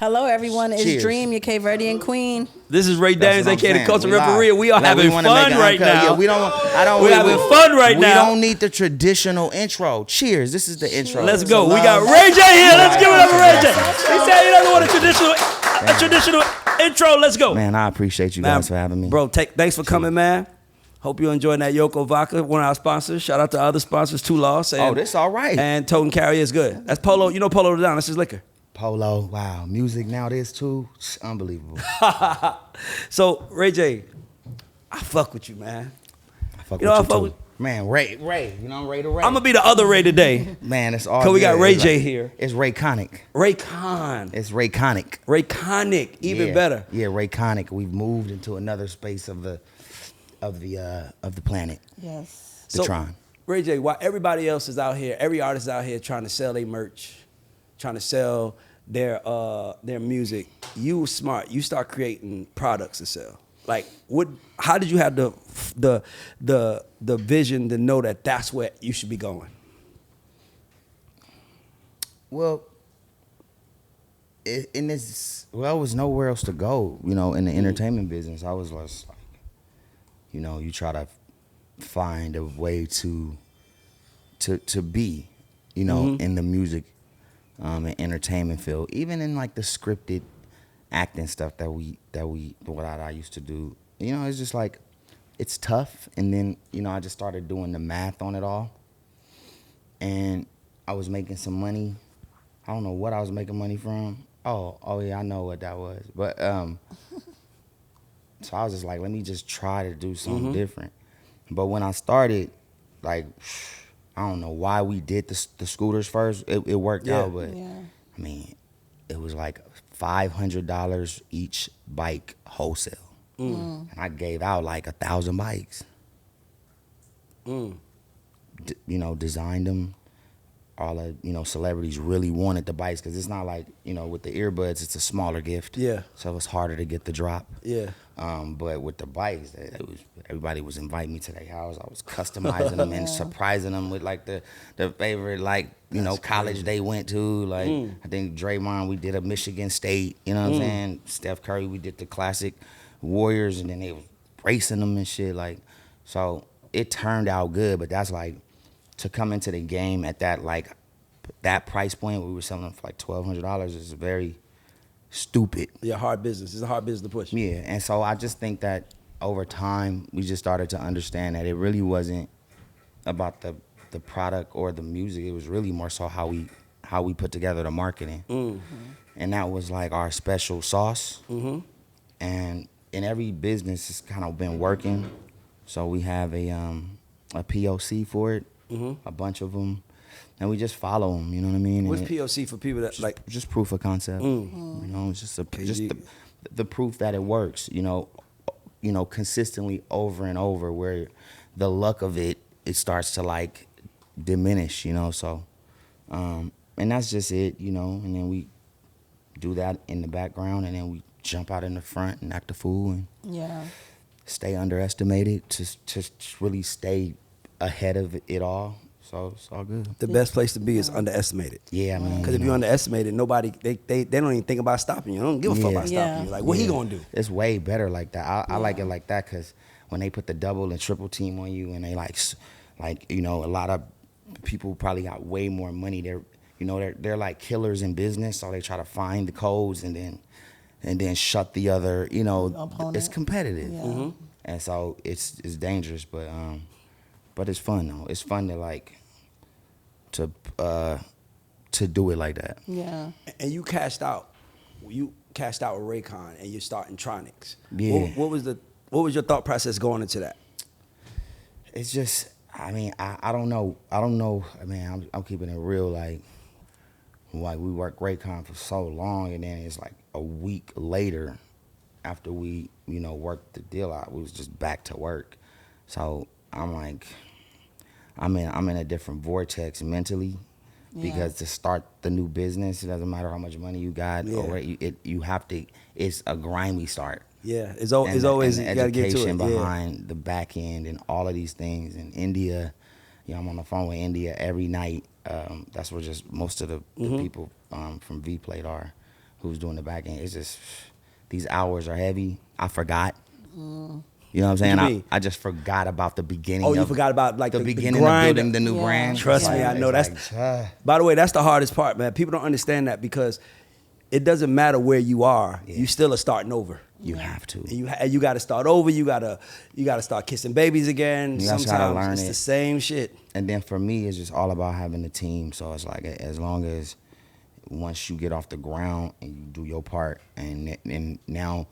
Hello, everyone. It's Cheers. Dream, your Cape Verdean queen. This is Ray Daniels, That's what aka I'm the Culture saying. Referee. We are having fun right now. Yeah, we don't. We're having fun right now. We don't need the traditional intro. Cheers. This is the intro. Let's go. We got Ray J here. Let's give it up for Ray J. He said he doesn't want a traditional intro. Let's go. Man, I appreciate you guys for having me. Bro, thanks for coming, man. Hope you're enjoying that Yoko Vodka, one of our sponsors. Shout out to other sponsors, Two Loss. This all right. And Toten Carrier is good. That's Polo. You know Polo Down. That's his liquor. Polo, wow. Music now, this too. It's unbelievable. So, Ray J, I fuck with you, man. I fuck You know, with I you fuck too. Man, Ray. You know, Ray to Ray. I'm going to be the other Ray today. Man, it's all Because we got good. Ray It's J like- here. It's Rayconic. Raycon. It's Rayconic. Rayconic, even better. Yeah, Rayconic. We've moved into another space of the planet. Yes. The Tron. Ray J, while everybody else is out here, every artist is out here trying to sell their merch, trying to sell their music, you were smart. You start creating products to sell. Like, how did you have the vision to know that that's where you should be going? Well, there was nowhere else to go, you know, in the entertainment business. I was like, you know, you try to find a way to be, you know, in the music and entertainment field, even in like the scripted acting stuff that what I used to do. You know, it's just like, it's tough. And then, you know, I just started doing the math on it all. And I was making some money. I don't know what I was making money from. Oh yeah, I know what that was. But so I was just like, let me just try to do something different. But when I started, like, I don't know why we did the scooters first. It worked out, but I mean, it was like $500 each bike wholesale. And I gave out like 1,000 bikes. You know, designed them. All the, you know, celebrities really wanted the bikes because it's not like, you know, with the earbuds, it's a smaller gift. Yeah. So it was harder to get the drop. Yeah. But with the bikes, everybody was inviting me to their house. I was customizing them and surprising them with like the favorite, like, you know, college they went to. Like, I think Draymond, we did a Michigan State, you know what I'm saying? Steph Curry, we did the classic Warriors, and then they was racing them and shit. Like, so it turned out good, but that's like, to come into the game at that, like, that price point, we were selling them for like $1,200 is very stupid. Yeah, hard business. It's a hard business to push. Yeah, and so I just think that over time, we just started to understand that it really wasn't about the product or the music. It was really more so how we put together the marketing. And that was like our special sauce. And in every business, it's kind of been working. So we have a POC for it. A bunch of them, and we just follow them. You know what I mean? What's POC for people that like? Just proof of concept. You know, it's just the proof that it works. You know, consistently over and over. Where the luck of it starts to like diminish. You know, so and that's just it. You know, and then we do that in the background, and then we jump out in the front and act a fool and stay underestimated to really stay ahead of it all, so it's all good. The best place to be is underestimated. Yeah, man. Because if you're underestimated, nobody they don't even think about stopping you. They don't give a fuck about stopping you. Like, what he gonna do? It's way better like that. I like it like that because when they put the double and triple team on you, and they like you know, a lot of people probably got way more money. They're like killers in business, so they try to find the codes and then shut the other. You know, opponent. It's competitive, and so it's dangerous, but it's fun though. It's fun to like to do it like that. Yeah. And you cashed out. You cashed out with Raycon, and you're starting Tronics. Yeah. What was your thought process going into that? It's just, I mean, I don't know. I mean, I'm keeping it real. Like we worked Raycon for so long, and then it's like a week later, after we, you know, worked the deal out, we was just back to work. So I'm like, I'm in a different vortex mentally, because to start the new business, it doesn't matter how much money you got, or you have to. It's a grimy start. Yeah, it's always and you gotta get to it. Education behind the back end and all of these things. In India, you know, I'm on the phone with India every night. That's where just most of the people from V-Plate are, who's doing the back end. It's just these hours are heavy. I forgot. You know what I'm saying? What you mean? I just forgot about the beginning. Oh, you forgot about like the the beginning grind. of building the new brand. Trust It's me, like- I know it's that's. like, By the way, that's the hardest part, man. People don't understand that because it doesn't matter where you are. Yeah. You still are starting over. you have to. And you got to start over. You got to start kissing babies again. You just Sometimes gotta learn it's it. the same shit. And then for me, it's just all about having a team. So it's like as long as once you get off the ground and you do your part, and now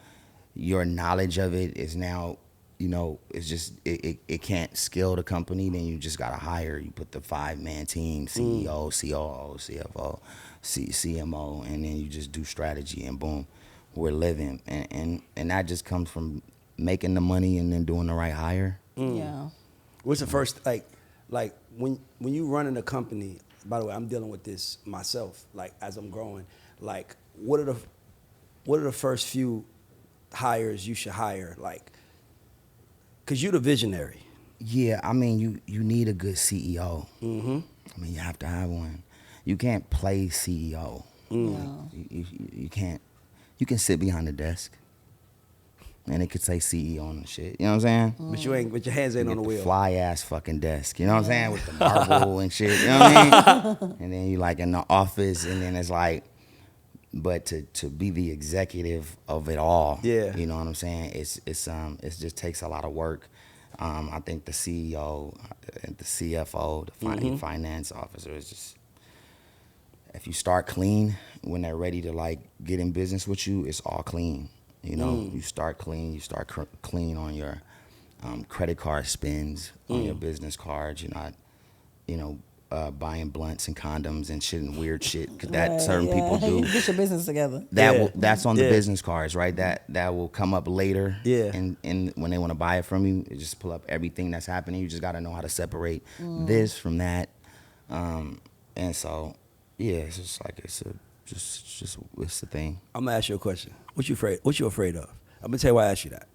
your knowledge of it is now, you know, it's just it can't scale the company. Then you just gotta hire. You put the 5-man team: CEO, COO, CFO, CMO, and then you just do strategy, and boom, we're living. And that just comes from making the money and then doing the right hire. Yeah. What's the first like when you running a company? By the way, I'm dealing with this myself. Like as I'm growing, like what are the first few hires you should hire? Like, cause you're the visionary. Yeah, I mean, you need a good CEO. Mm-hmm. I mean, you have to have one. You can't play CEO. Yeah. You can't. You can sit behind the desk, and it could say CEO on the shit. You know what I'm saying? But your hands ain't on the wheel. Fly ass fucking desk. You know what I'm saying? With the marble and shit. You know what I mean? And then you like in the office, and then it's like, but to be the executive of it all. Yeah. You know what I'm saying? It just takes a lot of work. I think the CEO, the CFO, the finance officer is just. If you start clean, when they're ready to like get in business with you, it's all clean. You know, you start clean. You start clean on your credit card spends, on your business cards. You're not, you know, buying blunts and condoms and shit and weird shit that Right, certain people do. Get your business together. That's on the Yeah. business cards, right? That will come up later. Yeah. And when they want to buy it from you, it just pull up everything that's happening. You just got to know how to separate this from that. And so. Yeah, it's just like it's the thing. I'm gonna ask you a question. What you afraid of? I'm gonna tell you why I asked you that.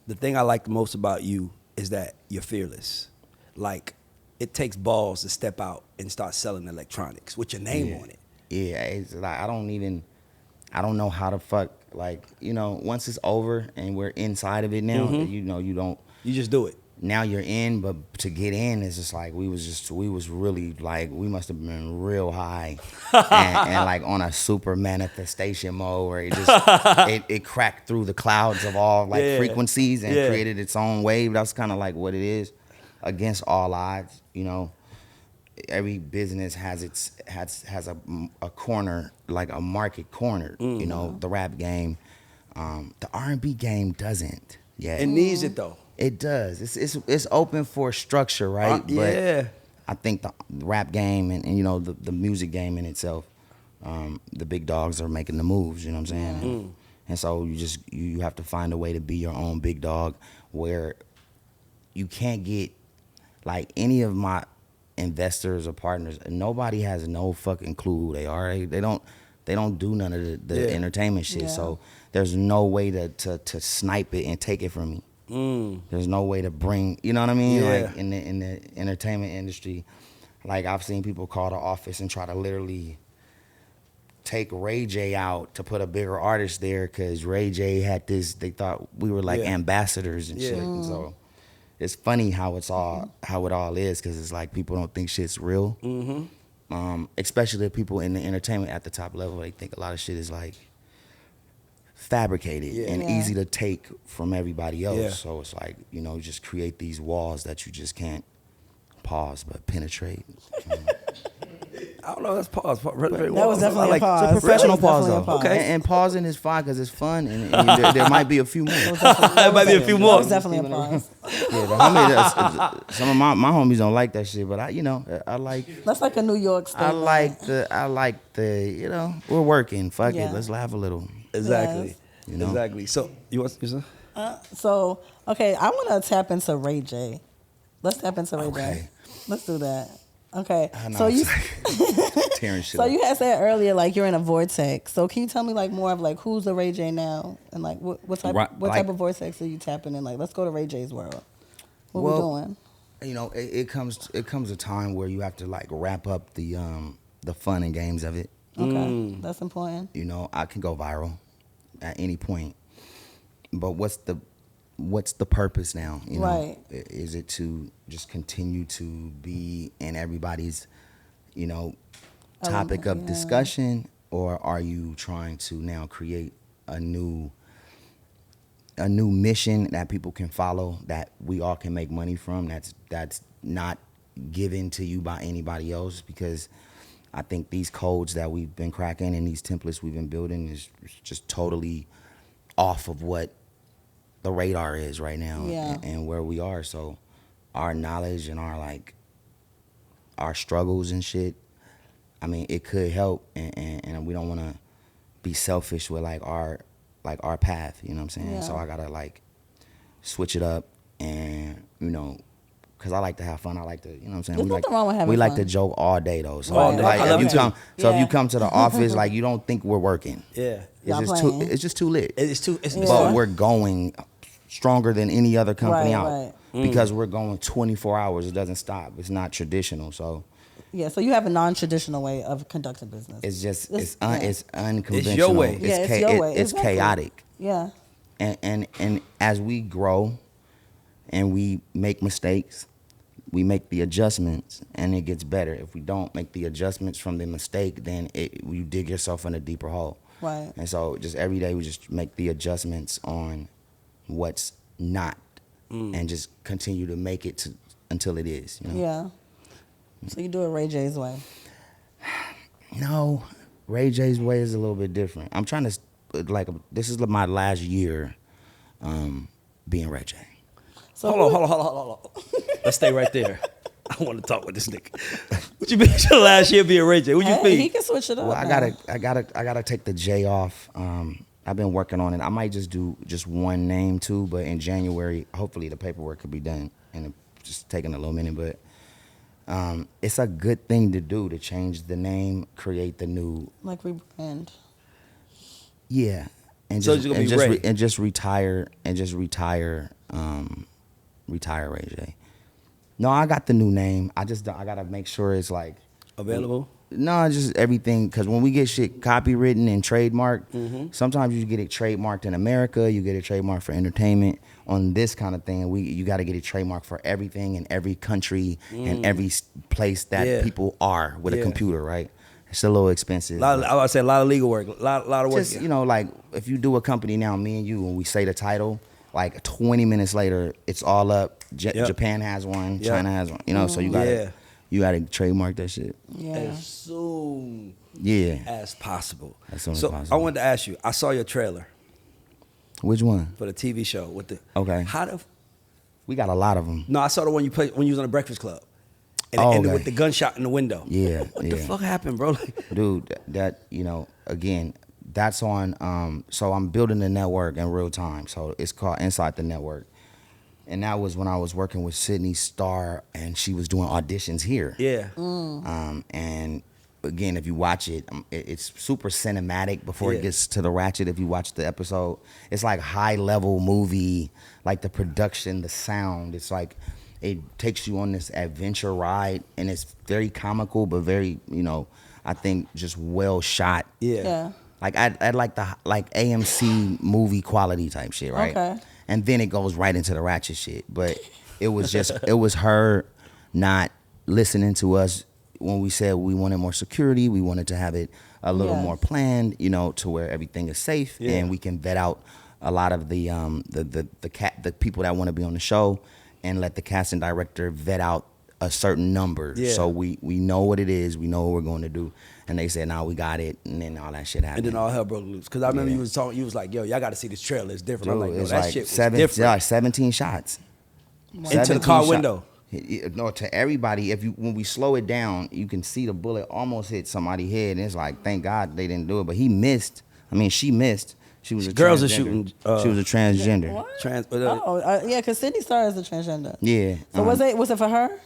The thing I like the most about you is that you're fearless. Like, it takes balls to step out and start selling electronics with your name on it. Yeah, it's like I don't know how to fuck, like, you know, once it's over and we're inside of it now, you know, you just do it. Now you're in, but to get in, it's just like we was really like, we must have been real high and like on a super manifestation mode where it just it cracked through the clouds of all like frequencies and created its own wave. That's kind of like what it is, against all odds. You know, every business has a corner, like a market corner. You know, the rap game, the R&B game doesn't. Yeah, It needs it though. It does. It's open for structure, right? Yeah. But I think the rap game and you know the music game in itself, the big dogs are making the moves. You know what I'm saying? And so you have to find a way to be your own big dog, where you can't get like any of my investors or partners. Nobody has no fucking clue who they are. They don't do none of the entertainment shit. Yeah. So there's no way to snipe it and take it from me. There's no way to bring, you know what I mean? Yeah. Like in the entertainment industry, like I've seen people call the office and try to literally take Ray J out to put a bigger artist there because Ray J had this. They thought we were like ambassadors and shit. And so it's funny how it all is, because it's like people don't think shit's real. Especially the people in the entertainment at the top level, they think a lot of shit is like fabricated and easy to take from everybody else. Yeah. So it's like, you know, just create these walls that you just can't pause but penetrate. I don't know. That's pause. That was definitely a pause. It's a professional That was pause though. definitely a pause. Okay. And pausing is fine because it's fun, and there might be a few more. There might be a few more. That was definitely a pause. Yeah, the homie, some of my homies don't like that shit, but I like. That's like a New York I statement. like the, you know, we're working. Fuck Yeah. it, let's laugh a little. Exactly. Yes. You know? Exactly. So you want you say? So, okay, I want to tap into Ray J. Let's tap into Ray J. Okay. Let's do that. Okay. I know, So you, it's like tearing shit so up. you had said earlier, like you're in a vortex. So can you tell me like more of like who's the Ray J now, and like what type Right, what like- type of vortex are you tapping in? Like, let's go to Ray J's world. What we Well, doing? You know, it comes a time where you have to like wrap up the fun and games of it. Okay, that's important. You know, I can go viral at any point, but what's the purpose now? You know, Right. Is it to just continue to be in everybody's, you know, topic of discussion, or are you trying to now create a new mission that people can follow, that we all can make money from, that's not given to you by anybody else? Because I think these codes that we've been cracking and these templates we've been building is just totally off of what the radar is right now, and where we are. So our knowledge and our struggles and shit, I mean, it could help, and we don't want to be selfish with our path, you know what I'm saying? Yeah. So I gotta switch it up, and you know, because I like to have fun. I like to, you know what I'm saying? There's nothing wrong with having we like fun. to joke all day though. So All day. I love if you it too. come, if you come to the office, you don't think we're working. Yeah. It's just too lit. It's But we're going stronger than any other company out, Right. because we're going 24 hours. It doesn't stop. It's not traditional. So Yeah, so you have a non-traditional way of conducting business. it's just it's unconventional. It's your way. It's your way. It's Exactly. chaotic. Yeah. And as we grow and we make mistakes, we make the adjustments and it gets better. If we don't make the adjustments from the mistake, then you dig yourself in a deeper hole. Right. And so just every day we just make the adjustments on what's not, and just continue to make it until it is. You know? Yeah. So you do it Ray J's way. No, Ray J's way is a little bit different. I'm trying to this is my last year being Ray J. So Hold on. Let's stay right there. I want to talk with this nigga. What you mean your last year being Ray J? What you Hey, mean? he can switch it up. Well, now. I gotta take the J off. I've been working on it. I might just do just one name too, but in January, hopefully the paperwork could be done, and it's just taking a little minute. But it's a good thing to do, to change the name, create the new. Like rebrand. Yeah, and So just you're gonna be Ray. and just retire retire Ray J. No, I got the new name. I gotta make sure it's Available? No, just everything. Because when we get shit copywritten and trademarked, sometimes you get it trademarked in America, you get it trademarked for entertainment. On this kind of thing, you got to get it trademarked for everything in every country and every place that people are with a computer, right? It's a little expensive. I would say a lot of legal work, a lot of work. Just, if you do a company now, me and you, when we say the title, 20 minutes later, it's all up. Japan has one, China has one, so you got to trademark that shit. Yeah. As soon as possible. As soon as So possible. I wanted to ask you, I saw your trailer Which one? for the TV show with the Okay. We got a lot of them. No, I saw the one you played when you was on the Breakfast Club. And Oh, it ended okay. with the gunshot in the window. Yeah. What the fuck happened, bro? Dude, that again, that's on so I'm building the network in real time. So it's called Inside the Network. And that was when I was working with Sydney Starr, and she was doing auditions here. Yeah. And again, if you watch it, it's super cinematic before Yeah. it gets to the Ratchet. If you watch the episode, it's like high level movie, like the production, the sound. It's like it takes you on this adventure ride, and it's very comical, but very, I think just well shot. Yeah. Like I'd like the AMC movie quality type shit, right? Okay. And then it goes right into the Ratchet shit. But it was her not listening to us when we said we wanted more security. We wanted to have it a little more planned, to where everything is safe and we can vet out a lot of the people that want to be on the show, and let the casting director vet out a certain number. Yeah. So we know what it is, we know what we're going to do. And they said, "Nah, we got it," and then all that shit happened. And then all hell broke loose. Because I remember you was talking, you was like, yo, y'all got to see this trailer. It's different. I'm Dude, like, no, it's that like shit was 17 different. shots. Into the 17 car shot- window. No, to everybody. When we slow it down, you can see the bullet almost hit somebody's head, and it's like, thank God they didn't do it. But he missed. I mean, she missed. She was a Girls are transgender. shooting, she was a transgender. What? Yeah, because Sydney Starr is a transgender. Yeah. So was it for her?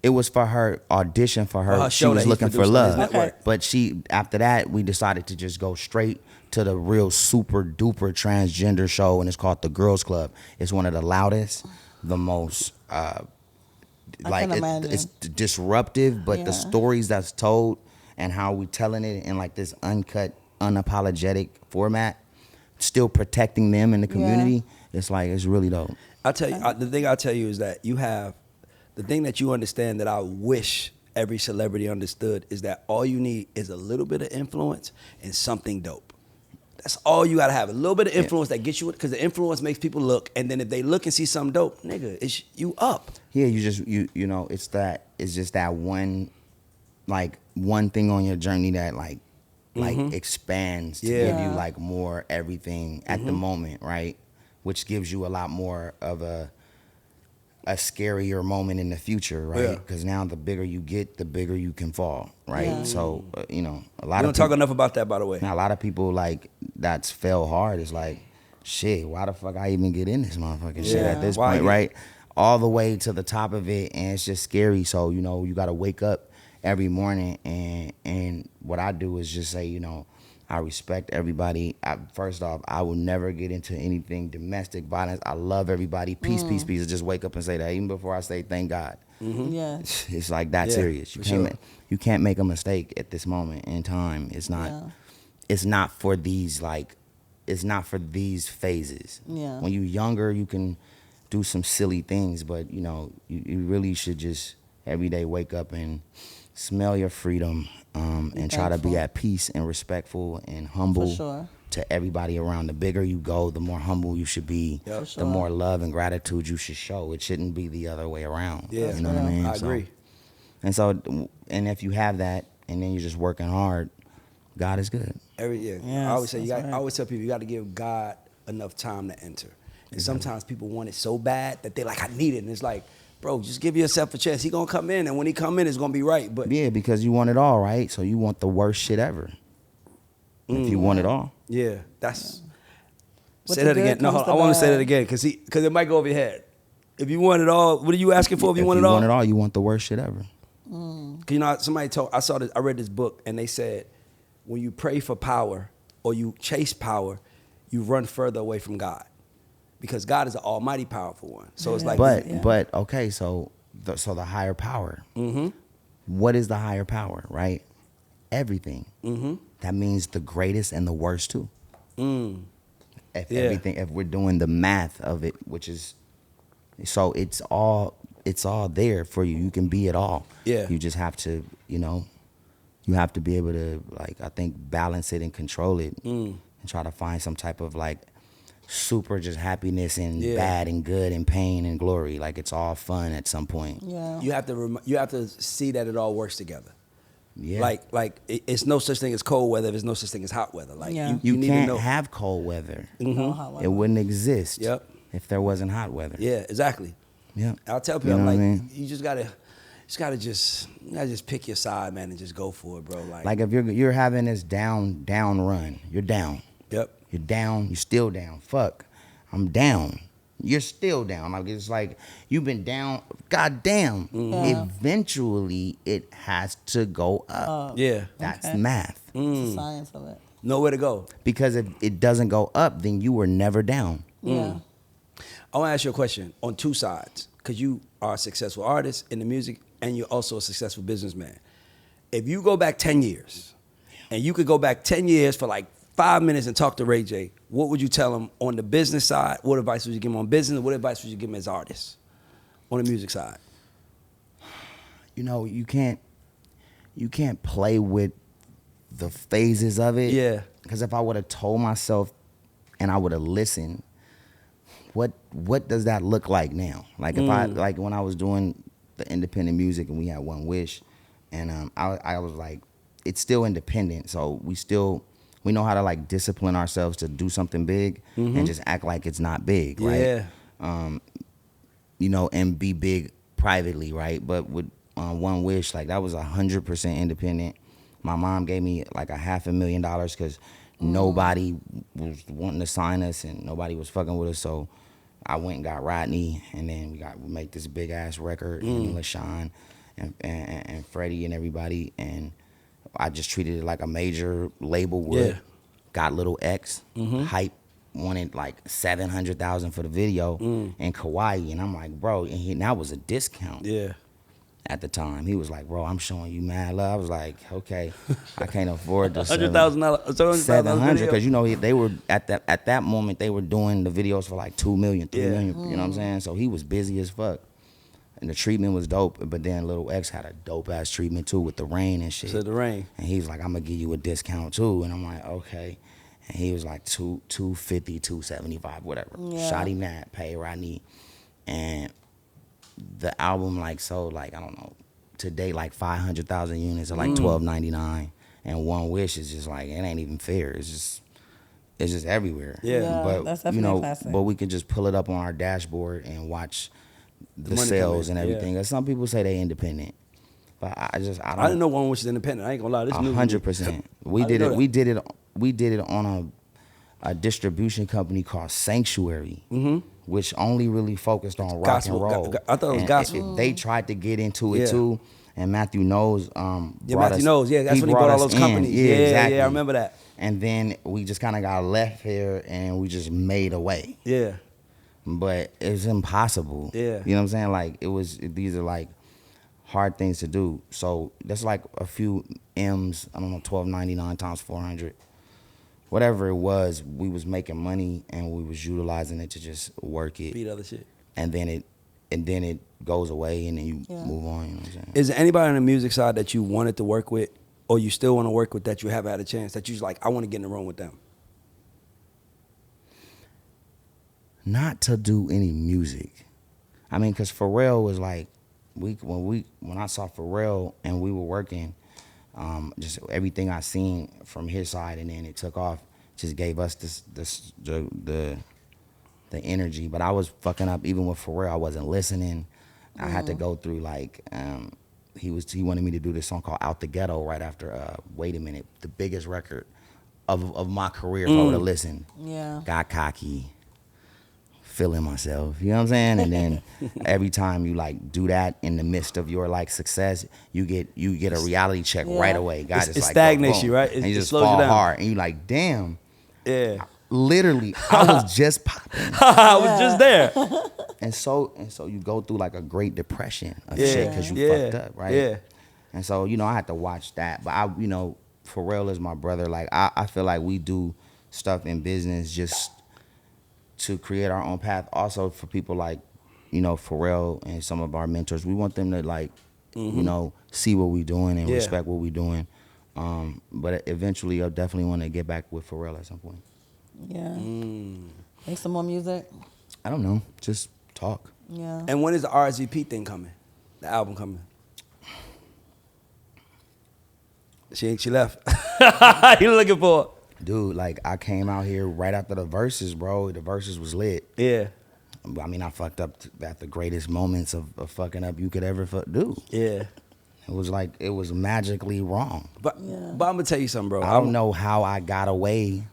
It was for her audition for her. her She show was that he looking for produced on his love. network. Okay. But after that, we decided to just go straight to the real super duper transgender show, and it's called The Girls Club. It's one of the loudest, the most can imagine. it's disruptive, but Yeah. the stories that's told and how we telling it in like this uncut, unapologetic format, still protecting them in the community. It's like, it's really dope. I'll tell you, the thing I'll tell you is that you have, the thing that you understand that I wish every celebrity understood is that all you need is a little bit of influence and something dope. That's all you gotta have. A little bit of influence that gets you, because the influence makes people look, and then if they look and see something dope, nigga, it's you up. Yeah, you know, it's just that one, like, one thing on your journey that like expands to give you like more everything at the moment, right? Which gives you a lot more of a scarier moment in the future, right? Because now the bigger you get, the bigger you can fall, right? Yeah. So you know, a lot We of don't talk enough about that, by the way. now a lot of people like that's fell hard. It's like, shit, why the fuck I even get in this motherfucking shit at this Why point, right? All the way to the top of it, and it's just scary. So you know, you got to wake up every morning, and what I do is just say, you know, I respect everybody. First off, I will never get into anything domestic violence. I love everybody. Peace, peace, peace. Just wake up and say that, even before I say thank God. Yeah. It's like that serious. You can't make a mistake at this moment in time. It's not. It's not for these it's not for these phases. Yeah. When you're younger, you can do some silly things, but you know, you really should just every day wake up and smell your freedom, and try to be thankful. at peace and respectful and humble For sure. to everybody around. The bigger you go, the more humble you should be. Yep. For sure. The more love and gratitude you should show. It shouldn't be the other way around. Yeah. You know what I mean? I agree. And if you have that, and then you're just working hard, God is good. Yes, I always say that's I right. always tell people you got to give God enough time to enter. And sometimes people want it so bad that they like, I need it, and it's like, bro, just give yourself a chance. He gonna come in, and when he come in, it's gonna be right. But Yeah, because you want it all, right? So you want the worst shit ever. If you want it all. yeah, that's. With Say the that good again. No, comes I the want to say that bad. again because it might go over your head. If you want it all, what are you asking for? If you want it all, you want the worst shit ever. 'Cause, you know, somebody told I read this book and they said when you pray for power or you chase power, you run further away from God because God is the almighty powerful one. So it's like, But okay, so the higher power. What is the higher power, right? Everything. That means the greatest and the worst too. If we're doing the math of it, which is, so it's all there for you. You can be it all. Yeah. You just have to, you know, you have to be able to, like, I think, balance it and control it, and try to find some type of like super just happiness and bad and good and pain and glory. Like, it's all fun at some point. Yeah. you have to see that it all works together. Yeah. Like it's no such thing as cold weather. There's no such thing as hot weather. Like Yeah. You need to can't know. have cold weather. No hot weather. It wouldn't exist. Yep. If there wasn't hot weather. Yeah, exactly. Yeah. I'll tell people, You know I'm what like, I mean? you gotta just pick your side, man, and just go for it, bro. Like if you're having this down run, you're down. Yep. You're down. You're still down. Fuck, I'm down. You're still down. Like, it's like you've been down. God damn. Yeah. Eventually, it has to go up. Yeah. That's Okay. math. It's the science of it. Nowhere to go. Because if it doesn't go up, then you were never down. Yeah. I want to ask you a question on two sides because you are a successful artist in the music and you're also a successful businessman. If you go back 10 years and you could go back 10 years for like 5 minutes and talk to Ray J, what would you tell him on the business side? What advice would you give him on business? What advice would you give him as artist on the music side? You know, you can't play with the phases of it. Yeah. Because if I would have told myself and I would have listened, what does that look like now? Like if I like when I was doing the independent music and we had One Wish, and I was like, it's still independent, so we know how to like discipline ourselves to do something big and just act like it's not big, right? Yeah. You know, and be big privately, right? But with One Wish, like that was 100% independent. My mom gave me like $500,000 because nobody was wanting to sign us and nobody was fucking with us. So I went and got Rodney, and then we make this big ass record, and LaShawn and Freddie and everybody, and I just treated it like a major label would. Yeah. Got Little X, Hype wanted like 700,000 for the video, and Kauai, and I'm like, bro, and that was a discount. Yeah. at the time. He was like, bro, I'm showing you mad love. I was like, okay, I can't afford the $100,000, 700 because you know they were at that moment they were doing the videos for like 2 million, 3 million. You know what I'm saying? So he was busy as fuck, and the treatment was dope. But then Lil X had a dope ass treatment too with the rain and shit. So the rain, and he's like, I'm gonna give you a discount too, and I'm like, okay. And he was like 250, 275, whatever. Yeah. Shot him that, pay Rodney, and the album like sold like I don't know to date like 500,000 units or like $12.99, and One Wish is just like it ain't even fair. It's just everywhere. Yeah. But that's you definitely know, classic. but we can just pull it up on our dashboard and watch the money sales come and in, everything. yeah. 'Cause some people say they independent, but I don't. I didn't know One Wish is independent. I ain't gonna lie, this new 100%. We I did didn't it. know We did it on a distribution company called Sanctuary, which only really focused on rock Gospel. and roll. I thought it was And gospel. They tried to get into it Yeah. too, and Matthew Knows. Yeah, Matthew knows. Yeah, that's he when he brought all us those companies. in. Yeah, exactly. Yeah, I remember that. And then we just kind of got left here, and we just made a way. Yeah. But it's impossible. Yeah. You know what I'm saying? Like these are like hard things to do. So that's like a few M's. I don't know, $12.99 times 400. Whatever it was, we was making money and we was utilizing it to just work it. Beat other shit. And then it goes away and then you move on. You know what I'm saying? Is there anybody on the music side that you wanted to work with, or you still want to work with that you haven't had a chance, that you're like, I want to get in the room with them? Not to do any music. I mean, cause Pharrell was like, when I saw Pharrell and we were working, just everything I seen from his side, and then it took off, just gave us the energy. But I was fucking up even with Pharrell. I wasn't listening. I had to go through like he wanted me to do this song called Out the Ghetto right after Wait a Minute, the biggest record of my career if I would have listened. Yeah. Got cocky, feeling myself, you know what I'm saying? And then every time you like do that in the midst of your like success, you get a reality check right away. God, It it's like stagnates boom, you, right? And you It just slows you fall down. hard, and you like, damn. Yeah. Literally, I was just popping, I was just there. and so you go through like a great depression of shit because you fucked up, right? Yeah. And so I had to watch that. But Pharrell is my brother. Like I feel like we do stuff in business just to create our own path. Also for people like, Pharrell and some of our mentors, we want them to like, see what we're doing and respect what we're doing. But eventually, I'll definitely want to get back with Pharrell at some point. Yeah. Make some more music. I don't know, just talk. Yeah. And when is the RSVP thing coming? The album coming? She left. You looking for? Dude, like I came out here right after the verses, bro. The verses was lit. Yeah. I mean, I fucked up at the greatest moments of fucking up you could ever do. Yeah. It was like, it was magically wrong. But I'm gonna tell you something, bro. I don't know how I got away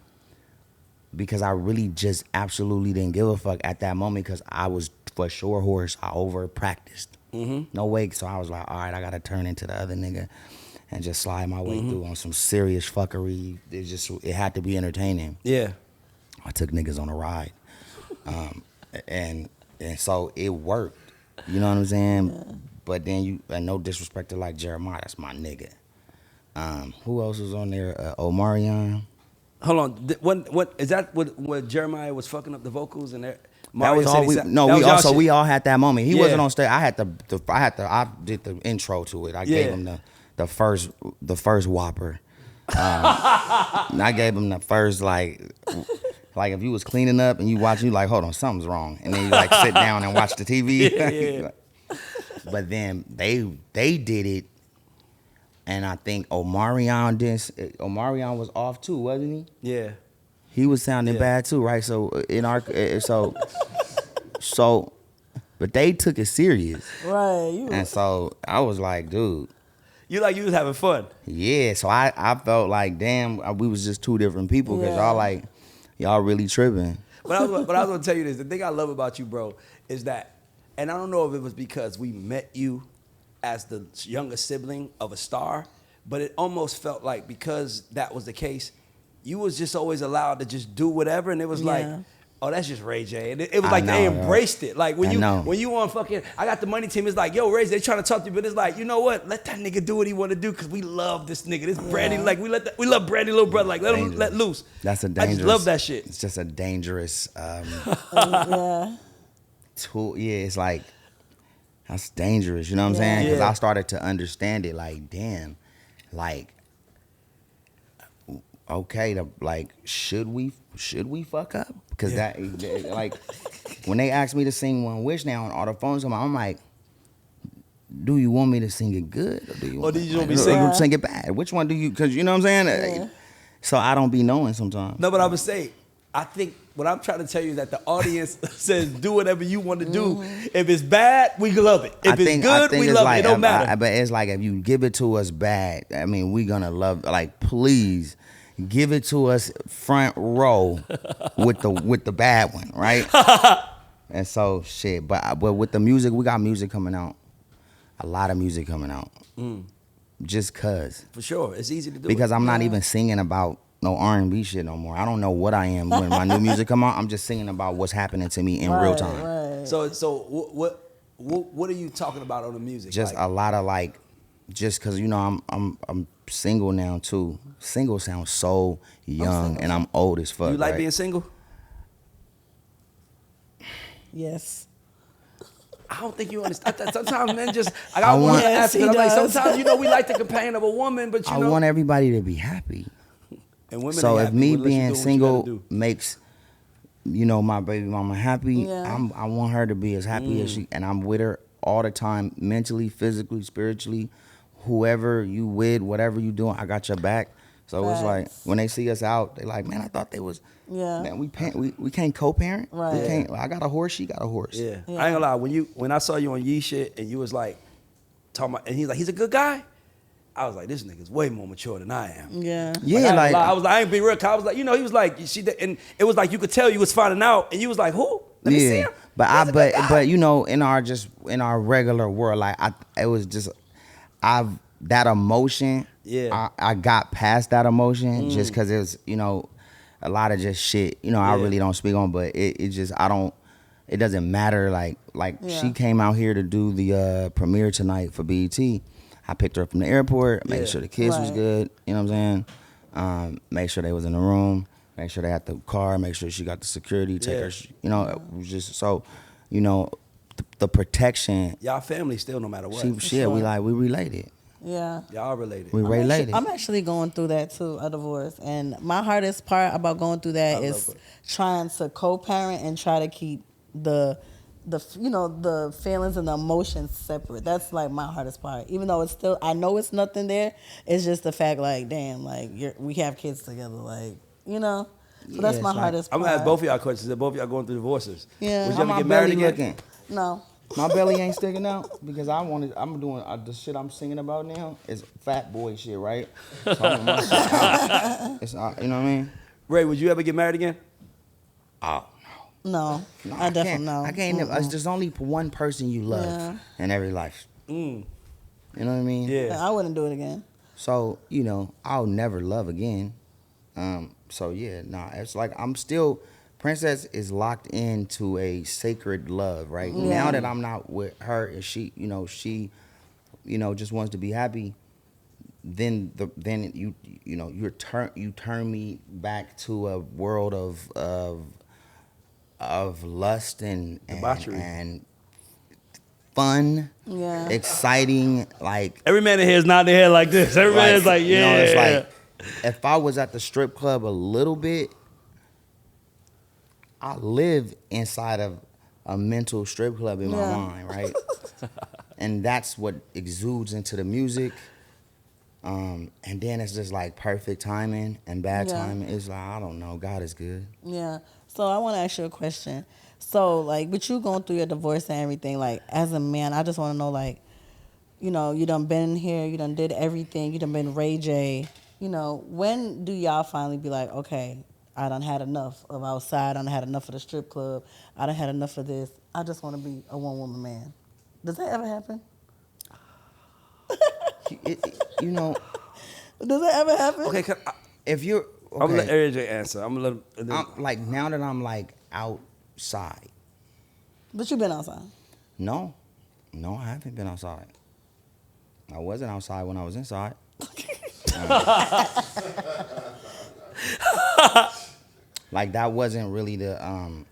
because I really just absolutely didn't give a fuck at that moment because I was for sure horse. I over practiced. No way. So I was like, all right, I gotta turn into the other nigga and just slide my way through on some serious fuckery. It had to be entertaining. Yeah. I took niggas on a ride. And so it worked. You know what I'm saying? Yeah. But then and no disrespect to like Jeremiah, that's my nigga. Who else was on there? Omarion. Hold on. What is that? What Jeremiah was fucking up the vocals and that? That was all we all had that moment. He wasn't on stage. I did the intro to it. I gave him the first whopper. And I gave him the first like if you was cleaning up and you watch, you like, hold on, something's wrong, and then you like sit down and watch the TV. Yeah. But then they did it, and I think Omarion was off too, wasn't he? Yeah. He was sounding bad too, right? So but they took it serious, right? And so I was like, dude, you was having fun. Yeah. So I felt like, damn, we was just two different people because y'all really tripping. But I was gonna tell you this. The thing I love about you, bro, is that. And I don't know if it was because we met you as the younger sibling of a star, but it almost felt like because that was the case, you was just always allowed to just do whatever. And it was like, oh, that's just Ray J. And it was like they embraced it. Like when you on fucking, I got the money team, it's like, yo, Ray J, they trying to talk to you, but it's like, you know what? Let that nigga do what he want to do because we love this nigga. This Brandy, like we love Brandy, little brother. Like let him let loose. That's a dangerous. I just love that shit. It's just a dangerous Yeah. tool. Yeah, it's like that's dangerous. You know what I'm saying? Because I started to understand it. Like, damn, like. Okay, like should we fuck up? Because that like when they asked me to sing One Wish now on all the phones, I'm like, do you want me to sing it good or do you want me to sing it bad? Which one do you? Because you know what I'm saying. Yeah. So I don't be knowing sometimes. No, but I would say I think what I'm trying to tell you is that the audience says do whatever you want to do. If it's bad, we love it. If it's good, we love it. It don't matter. But it's like if you give it to us bad, I mean, we gonna love. Like, please. Give it to us front row with the bad one, right? And so shit, but with the music, we got music coming out, a lot of music coming out, just cause. For sure, it's easy to do. Because I'm not even singing about no R&B shit no more. I don't know what I am when my new music come out. I'm just singing about what's happening to me in real time. Right. So what are you talking about on the music? Just a lot of like, just cause you know I'm single now too. Single sounds so young, and I'm old as fuck. You like being single? Yes. I don't think you understand. Sometimes men just I want to ask you. Like sometimes you know we like the companion of a woman, but you know I want everybody to be happy. And women. So if me being single makes my baby mama happy, I want her to be as happy as she, and I'm with her all the time, mentally, physically, spiritually. Whoever you with, whatever you doing, I got your back. So it's like when they see us out, they like, man, I thought they was. Yeah. Man, we can't co-parent. Right. We can't. I got a horse. She got a horse. Yeah. I ain't gonna lie. When I saw you on Yee shit and you was like talking about, and he's like, he's a good guy. I was like, this nigga's way more mature than I am. Yeah. Yeah. Like I was like, I ain't be real. I was like, he was like, and it was like you could tell you was finding out, and you was like, who? Let me see him. But in our regular world, like it was just that emotion. Yeah. I got past that emotion just because it was a lot of just shit. I really don't speak on, but it just it doesn't matter. Like she came out here to do the premiere tonight for BET. I picked her up from the airport, made sure the kids was good. You know what I'm saying? Make sure they was in the room. Make sure they had the car. Make sure she got the security. Take her. It was just so. The protection. Y'all family still, no matter what. We related. Yeah. Y'all related. We related. I'm actually going through that too, a divorce. And my hardest part about going through that is trying to co-parent and try to keep the feelings and the emotions separate. That's like my hardest part. Even though it's still, I know it's nothing there. It's just the fact, like, damn, like we have kids together, like, So that's my hardest part. I'm gonna ask both of y'all questions. Both of y'all going through divorces. Yeah. Would you ever get married again? No. My belly ain't sticking out because I'm doing the shit I'm singing about now is fat boy shit, right? So I'm my shit out. It's, you know what I mean? Ray, would you ever get married again? Oh, no. I definitely no. I can't. There's only one person you love in every life. You know what I mean? Yeah. I wouldn't do it again. So I'll never love again. It's like I'm still. Princess is locked into a sacred love, right? Yeah. Now that I'm not with her, and she just wants to be happy. Then you turn me back to a world of lust and fun, exciting. Like every man in here is nodding their head like this. Every man is like, it's like if I was at the strip club a little bit. I live inside of a mental strip club in my mind, right? And that's what exudes into the music. And then it's just like perfect timing and bad timing. It's like, I don't know. God is good. Yeah. So I want to ask you a question. So, like, with you going through your divorce and everything, like, as a man, I just want to know, like, you done been here, you done did everything, you done been Ray J. When do y'all finally be like, okay, I done had enough of outside. I done had enough of the strip club. I done had enough of this. I just want to be a one-woman man. Does that ever happen? Does that ever happen? Okay, if you're... Okay. I'm going to let AJ answer. I'm going to let... like, now that I'm, like, outside. But you been outside. No, I haven't been outside. I wasn't outside when I was inside. Like that wasn't really the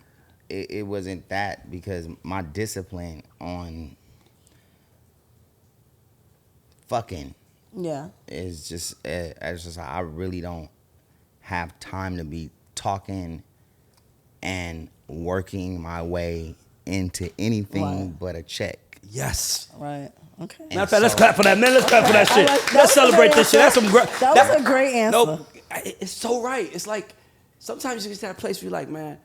it wasn't that because my discipline on fucking Yeah. is just it's just I really don't have time to be talking and working my way into anything Right. but a check. Yes. Right. Okay. Matter of fact, let's clap for that, man. Let's clap for that I shit. like- that Let's was a celebrate great this shit. That's answer. some great. That was a great answer. Nope. It's so right. It's like sometimes you get to that place where you're like, man,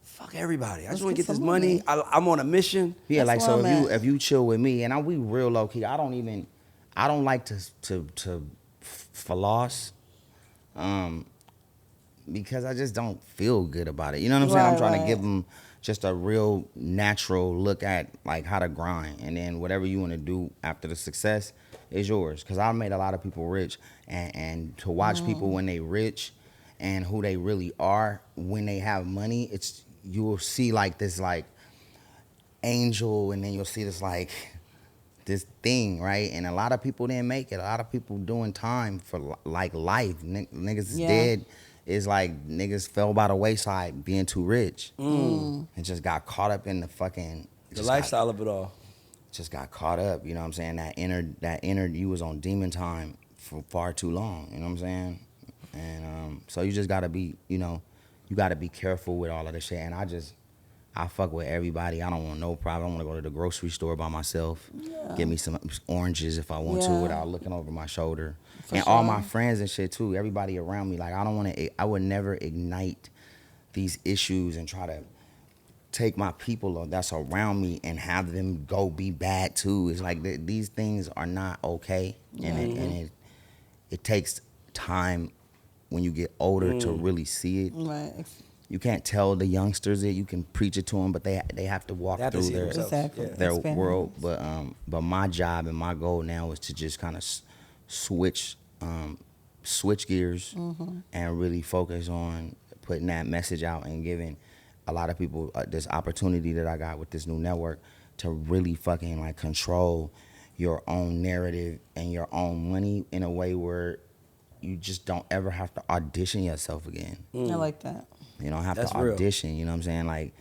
fuck everybody. I just want to get get this some money. money. I'm on a mission. Yeah, That's like where so I'm if at. you chill with me and we real low key, I don't like to floss, because I just don't feel good about it. You know what I'm saying? I'm Right, trying to right. give them just a real natural look at like how to grind, and then whatever you want to do after the success is yours. Cause I made a lot of people rich, and to watch people when they rich and who they really are when they have money, it's you will see like this like angel, and then you'll see this like this thing, right? And a lot of people didn't make it. A lot of people doing time for like life. Niggas is Yeah. dead. It's like niggas fell by the wayside being too rich and just got caught up in the fucking The lifestyle of it all. just got caught up. You know what I'm saying? That inner you was on demon time for far too long. You know what I'm saying? And so you just gotta be, you gotta be careful with all of this shit. And I fuck with everybody. I don't want no problem. I want to go to the grocery store by myself. Yeah. Get me some oranges if I want to Yeah. without looking over my shoulder. For and all sure. my friends and shit too. Everybody around me. Like I would never ignite these issues and try to take my people that's around me and have them go be bad too. It's like these things are not okay. And it takes time when you get older to really see it. Right. You can't tell the youngsters it. You can preach it to them, but they have to walk They have to through see it their themselves. Exactly. Yeah. their Experience. world. But my job and my goal now is to just kind of switch gears and really focus on putting that message out and giving a lot of people this opportunity that I got with this new network to really fucking like control your own narrative and your own money in a way where you just don't ever have to audition yourself again. I like that. You don't have That's to real. audition, you know what I'm saying? Like,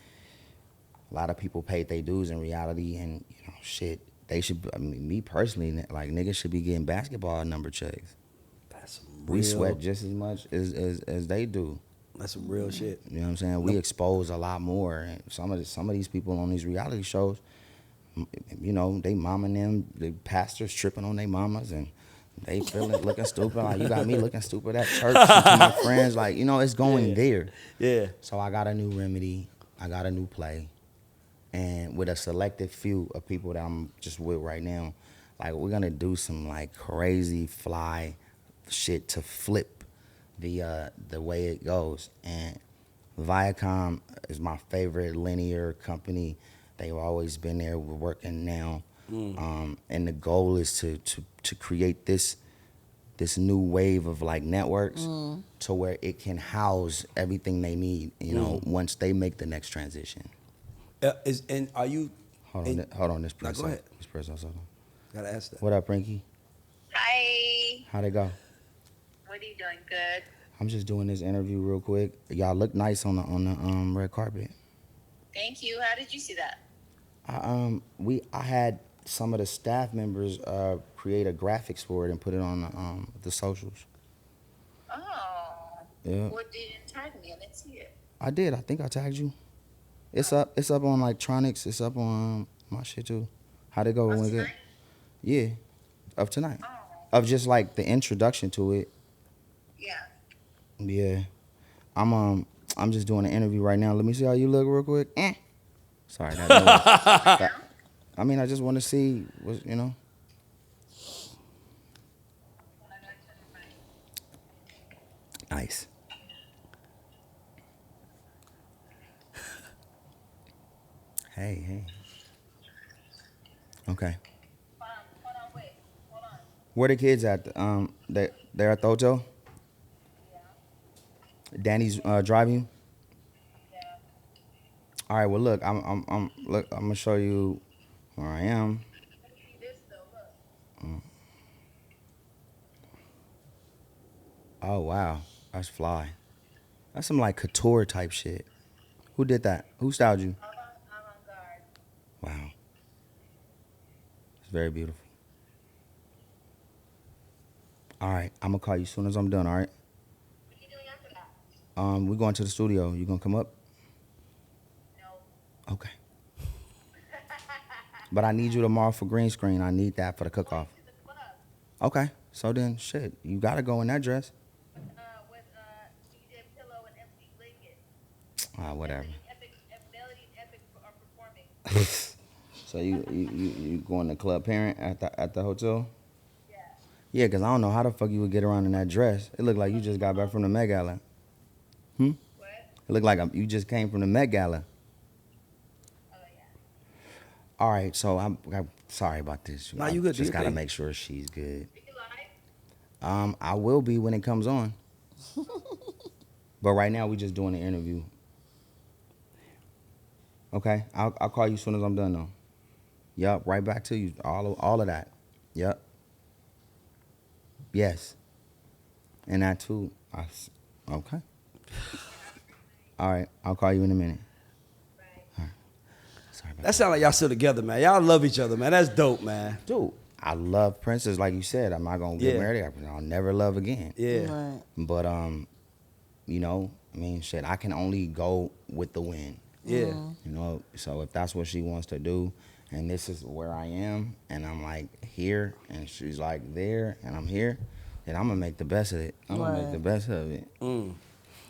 a lot of people paid their dues in reality, and, shit, they should, me personally, like, niggas should be getting basketball number checks. That's some We real- sweat just as much as they do. That's some real shit. You know what I'm saying? We expose a lot more. And some of these people on these reality shows, they mama and them, the pastors tripping on their mamas, and they feeling looking stupid. Like, you got me looking stupid at church to my friends. Like, it's going there. Yeah. So I got a new remedy. I got a new play. And with a selected few of people that I'm just with right now, like, we're going to do some, like, crazy fly shit to flip the way it goes. And Viacom is my favorite linear company. They've always been there. We're working now. And the goal is to create this new wave of like networks to where it can house everything they need, once they make the next transition. Are you? Hold on, this No, press. go ahead. This press also. Gotta ask that. What up, Frankie? Hi. How'd it go? What are you doing? Good. I'm just doing this interview real quick. Y'all look nice on the red carpet. Thank you. How did you see that? I had some of the staff members create a graphics for it and put it on the socials. Oh. Yeah. What didn't tag me? I didn't see it. I did. I think I tagged you. It's up on like Tronics. It's up on my shit too. How'd it go? Oh, When it- tonight? Yeah, of tonight. Oh. Of just like the introduction to it. Yeah. Yeah. I'm just doing an interview right now. Let me see how you look real quick. Sorry. That I just want to see what. Nice. Hey. Okay. Hold on, wait. Hold on. Where the kids at? They're at the hotel? Yeah. Danny's driving? Yeah. All right. Well, look, look. I'm gonna show you where I am. Let me see this though. Look. Oh wow, that's fly. That's some like couture type shit. Who did that? Who styled you? Avant-garde. Wow, it's very beautiful. All right, I'm gonna call you as soon as I'm done. All right. What you doing after that? We're going to the studio. You gonna come up? No. Okay. But I need you tomorrow for green screen. I need that for the cook off. To the club. Okay. So then, shit, you gotta go in that dress. With DJ Pillow and MC Blanket. Whatever. Melody and Epic are performing. So you going to Club Parent at the hotel? Yeah. Yeah, cause I don't know how the fuck you would get around in that dress. It looked like you just got back from the Met Gala. What? It looked like you just came from the Met Gala. Oh yeah. All right, so I'm sorry about this. Nah, I you good, do Just your gotta thing. make sure she's good. Are you live? I will be when it comes on. But right now we just doing the interview. Okay, I'll call you as soon as I'm done though. Yup, right back to you. All of that. Yup. Yes. And that too. Okay. All right, I'll call you in a minute. Right. Sorry about That sound like y'all still together, man. Y'all love each other, man. That's dope, man. Dude, I love Princess, like you said. I'm not gonna get Yeah. married. I'll never love again. Yeah. Right. But you know, I mean, shit, I can only go with the wind. Yeah. You know, so if that's what she wants to do, and this is where I am, and I'm like here, and she's like there, and I'm here, then I'm gonna make the best of it. I'm gonna make Right. the best of it.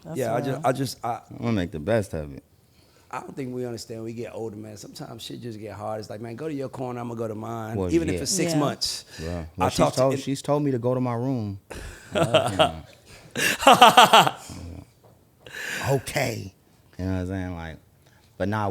That's Yeah, real. I'm gonna make the best of it. I don't think we understand when we get older, man. Sometimes shit just get hard. It's like, man, go to your corner, I'm gonna go to mine. Well, Even if yeah. it's 6 Yeah. months. Yeah. I Well, talked to she's told me to go to my room. Okay. You know what I'm saying? Like, but nah,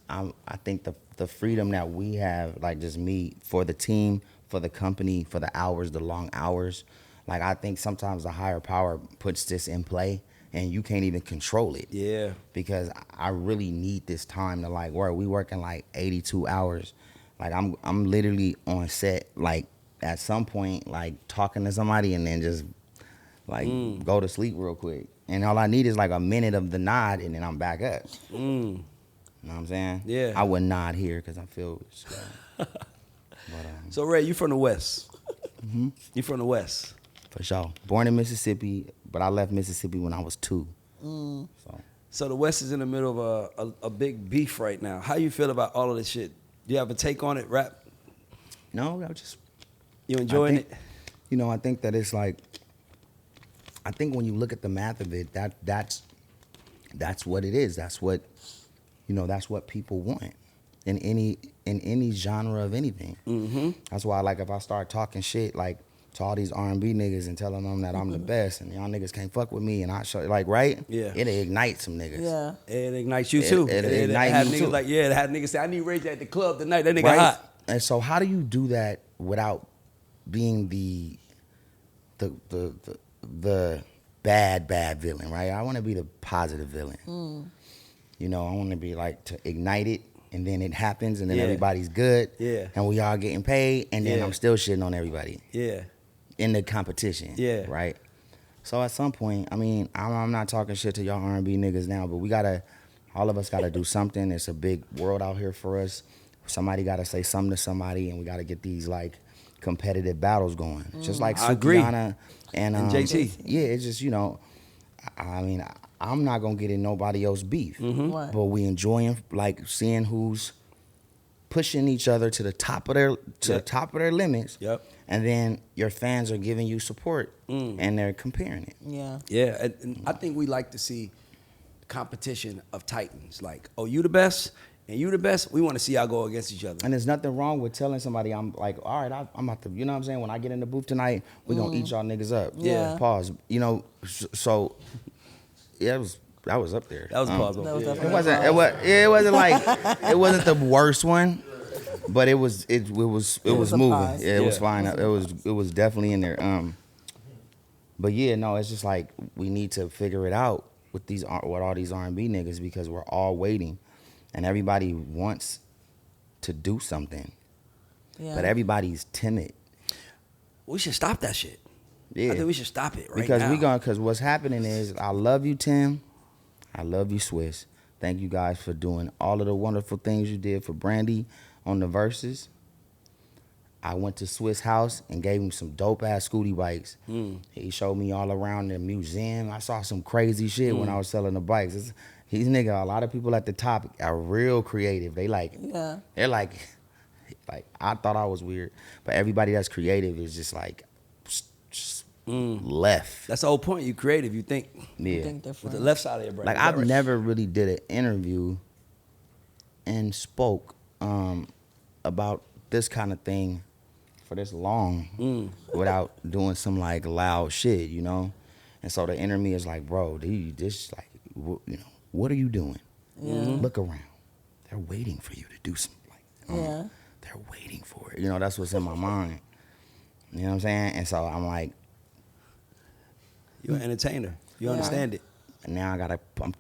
I think the freedom that we have, like just me, for the team, for the company, for the hours, the long hours, like I think sometimes the higher power puts this in play and you can't even control it. Yeah. Because I really need this time to like work. We working like 82 hours. Like I'm literally on set like at some point like talking to somebody and then just like go to sleep real quick. And all I need is like a minute of the nod and then I'm back up. You know what I'm saying? Yeah. I would nod here because I feel So Ray, you from the West. You from the West. for sure. Born in Mississippi, but I left Mississippi when I was 2. So So the West is in the middle of a big beef right now. How you feel about all of this shit? Do you have a take on it, rap? no, I just You enjoying I think, it? You know, I think that it's like, I think when you look at the math of it, that's what it is. That's what, you know, that's what people want in any genre of anything. Mm-hmm. That's why, like, if I start talking shit like to all these R&B niggas and telling them that I'm the best and y'all niggas can't fuck with me and I show like right, Yeah. it'll ignite some niggas. Yeah. It ignites you too. It ignite had me niggas too. like, yeah, it had niggas say, I need Ray J at the club tonight. That nigga Right? hot. And so how do you do that without being the bad villain, right? I want to be the positive villain. You know, I want to be like to ignite it and then it happens and then Yeah. everybody's good. Yeah. And we all getting paid and then Yeah. I'm still shitting on everybody Yeah. in the competition. Yeah. Right? So at some point, I mean, I'm not talking shit to y'all R&B niggas now, but all of us gotta do something. It's a big world out here for us. Somebody gotta say something to somebody and we gotta get these like competitive battles going. Just like I agree. Sukiana and JT. Yeah, it's just, you know, I mean, I'm not gonna get in nobody else's beef. Right. But we enjoying like seeing who's pushing each other to the top of their limits. Yep. And then your fans are giving you support and they're comparing it. Yeah. Yeah, and I think we like to see competition of titans. Like, oh, you the best, and you the best. We want to see y'all go against each other. And there's nothing wrong with telling somebody, I'm like, all right, I'm about to, you know what I'm saying? When I get in the booth tonight, we're going to eat y'all niggas up. Yeah. Pause. You know, so, yeah, that was up there. That was a pause. That was Yeah. definitely It wasn't like, it wasn't the worst one, but it was was a moving. pause. Yeah, it was Yeah. fine. It was definitely in there. But yeah, no, it's just like, we need to figure it out with all these R&B niggas because we're all waiting. and everybody wants to do something, Yeah. but everybody's timid. We should stop that shit. Yeah, I think we should stop it right because now. because what's happening is, I love you, Tim. I love you, Swiss. Thank you guys for doing all of the wonderful things you did for Brandy on the verses. I went to Swiss' house and gave him some dope ass scooty bikes. He showed me all around the museum. I saw some crazy shit when I was selling the bikes. He's nigga. A lot of people at the top are real creative. They're like I thought I was weird, but everybody that's creative is just like left. That's the whole point. You creative. You think Yeah. Think with different. the left side of your brain. Like, Is that I've right? never really did an interview and spoke about this kind of thing for this long without doing some like loud shit, you know. And so the inner me is like, bro, this like, what are you doing? Look around. They're waiting for you to do something. Like, they're waiting for it. You know, that's what's in my mind. You know what I'm saying? And so I'm like, You're an entertainer. You understand it. and now I'm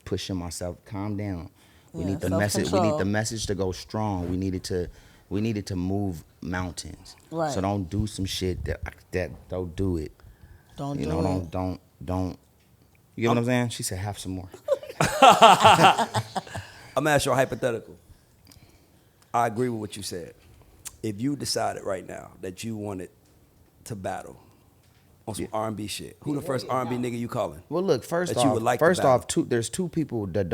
pushing myself. Calm down. We Yeah, need the message. We need self-control. the message to go strong. We needed to move mountains. Right. So don't do some shit that don't do it. Don't You do know, it. don't. You get what I'm saying? She said, have some more. I'm gonna ask you a hypothetical. I agree with what you said. If you decided right now that you wanted to battle on some R&B shit, who the first R&B nigga you calling? Well, look. First That you would like to off, battle. there's two people that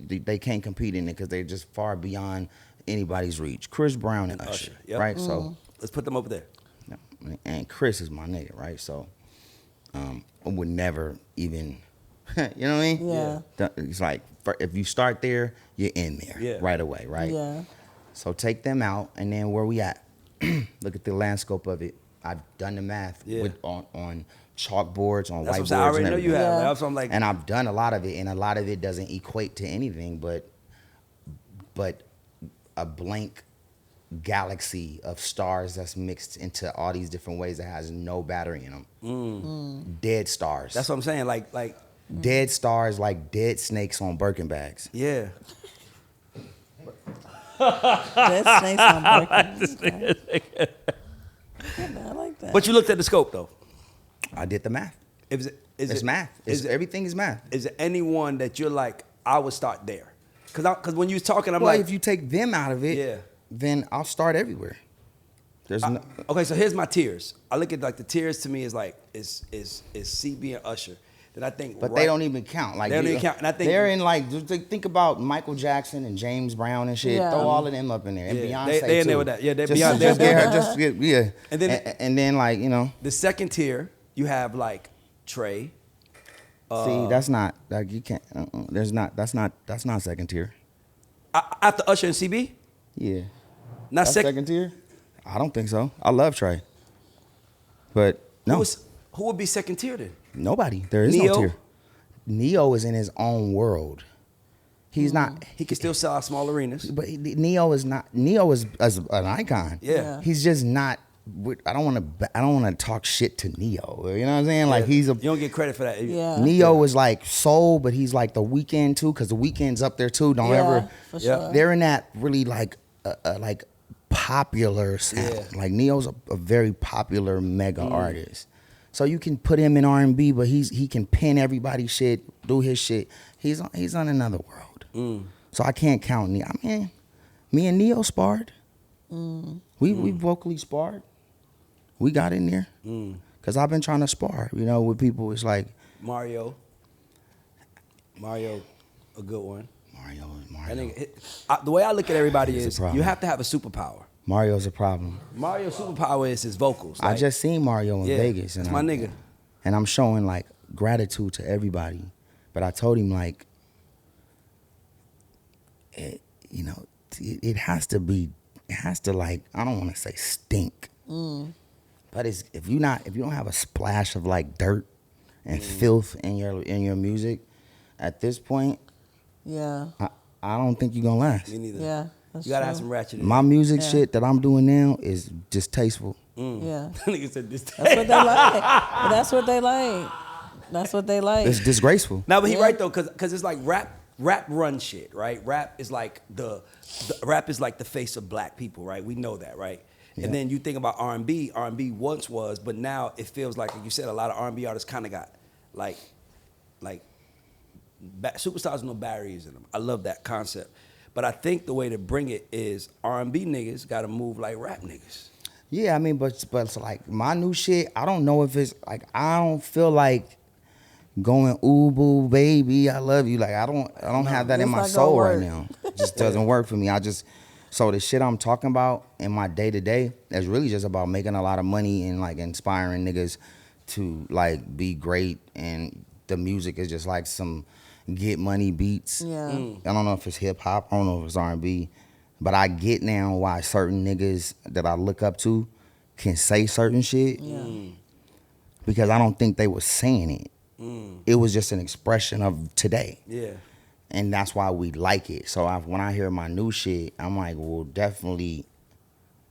they can't compete in it because they're just far beyond anybody's reach. Chris Brown and Usher, Yep. right? So, Let's put them over there. and Chris is my nigga, right? So, I would never even, you know what I mean? Yeah. It's like, if you start there, you're in there right away, right? Yeah. So take them out, and then where we at? Look at the landscape of it. I've done the math on chalkboards, on That's what I'm whiteboards, saying. I already and know you everything. have. Yeah. That's what I'm like. And I've done a lot of it, and a lot of it doesn't equate to anything but a blank galaxy of stars that's mixed into all these different ways that has no battery in them. Dead stars. That's what I'm saying. Like, Dead stars, like dead snakes on Birkin bags. yeah. Dead snakes on Birkin. I like that. But you looked at the scope though. I did the math. Is Math. Everything is math. Is there anyone that you're like, I would start there? Because when you was talking, I'm Well, like, if you take them out of it, then I'll start everywhere. There's no. okay, so here's my tiers. I look at like the tiers to me is like is CB and Usher. That I think, But they don't even count. Like They don't even count. And I think they're in like, just think about Michael Jackson and James Brown and shit. Yeah. Throw all of them up in there, and Yeah. Beyonce They in too. there with that. Yeah, they just, Beyonce. Just They're get her, good. just get, yeah. And then- and then like, you know. The second tier, you have like Trey. See, that's not like you can't. There's not. That's not second tier. After Usher and CB, Yeah. not That's second. second tier. I don't think so. I love Trey, but no, Who would be second tier then? nobody. There is Neo? no tier. Neo is in his own world. He's not. He can still sell out small arenas. But Neo is not. Neo is as an icon. Yeah. He's just not. I don't want to talk shit to Neo. You know what I'm saying? Like he's a. You don't get credit for that. Yeah. Neo is like soul, but he's like the Weeknd too, because the Weeknd's up there too. Don't Yeah, ever. for sure. They're in that really like popular sound. Yeah. Like Neo's a very popular mega artist. So you can put him in R&B, but he can pin everybody's shit, do his shit. He's on another world. So I can't count Neo. I mean, me and Neo sparred. We vocally sparred. We got in there. Cause I've been trying to spar, you know, with people. It's like Mario, a good one. Mario. That nigga, the way I look at everybody It's a is problem. you have to have a superpower. Mario's a problem. Mario's superpower is his vocals. I Like, just seen Mario in yeah, Vegas, and it's my nigga. And I'm showing like gratitude to everybody, but I told him like, it has to be, it has to like, I don't want to say stink, but if you don't have a splash of like dirt and filth in your music, at this point, Yeah. I don't think you're gonna last. Me neither. Yeah. That's You gotta true. have some ratchet. in My it. music Yeah. shit that I'm doing now is distasteful. Yeah. Nigga said this. That's what they like. But that's what they like. That's what they like. It's disgraceful. Now, but he Yeah. right though, cause it's like rap. rap run shit, right? Rap is like the face of black people, right? We know that, right? Yeah. And then you think about R&B. R&B once was, but now it feels like you said, a lot of R&B artists kind of got like superstars with no barriers in them. I love that concept. But I think the way to bring it is R&B niggas got to move like rap niggas. Yeah, I mean, but it's like my new shit, I don't know if it's like, I don't feel like going, ooh, boo, baby, I love you. Like, I don't have that in It's my not gonna soul right work. now. It just doesn't work for me. So the shit I'm talking about in my day-to-day is really just about making a lot of money and like inspiring niggas to like be great. And the music is just like some get money beats. Yeah. I don't know if it's hip hop, I don't know if it's R&B, but I get now why certain niggas that I look up to can say certain shit. Yeah. Because I don't think they were saying it. It was just an expression of today. Yeah. And that's why we like it. So when I hear my new shit, I'm like, well, definitely,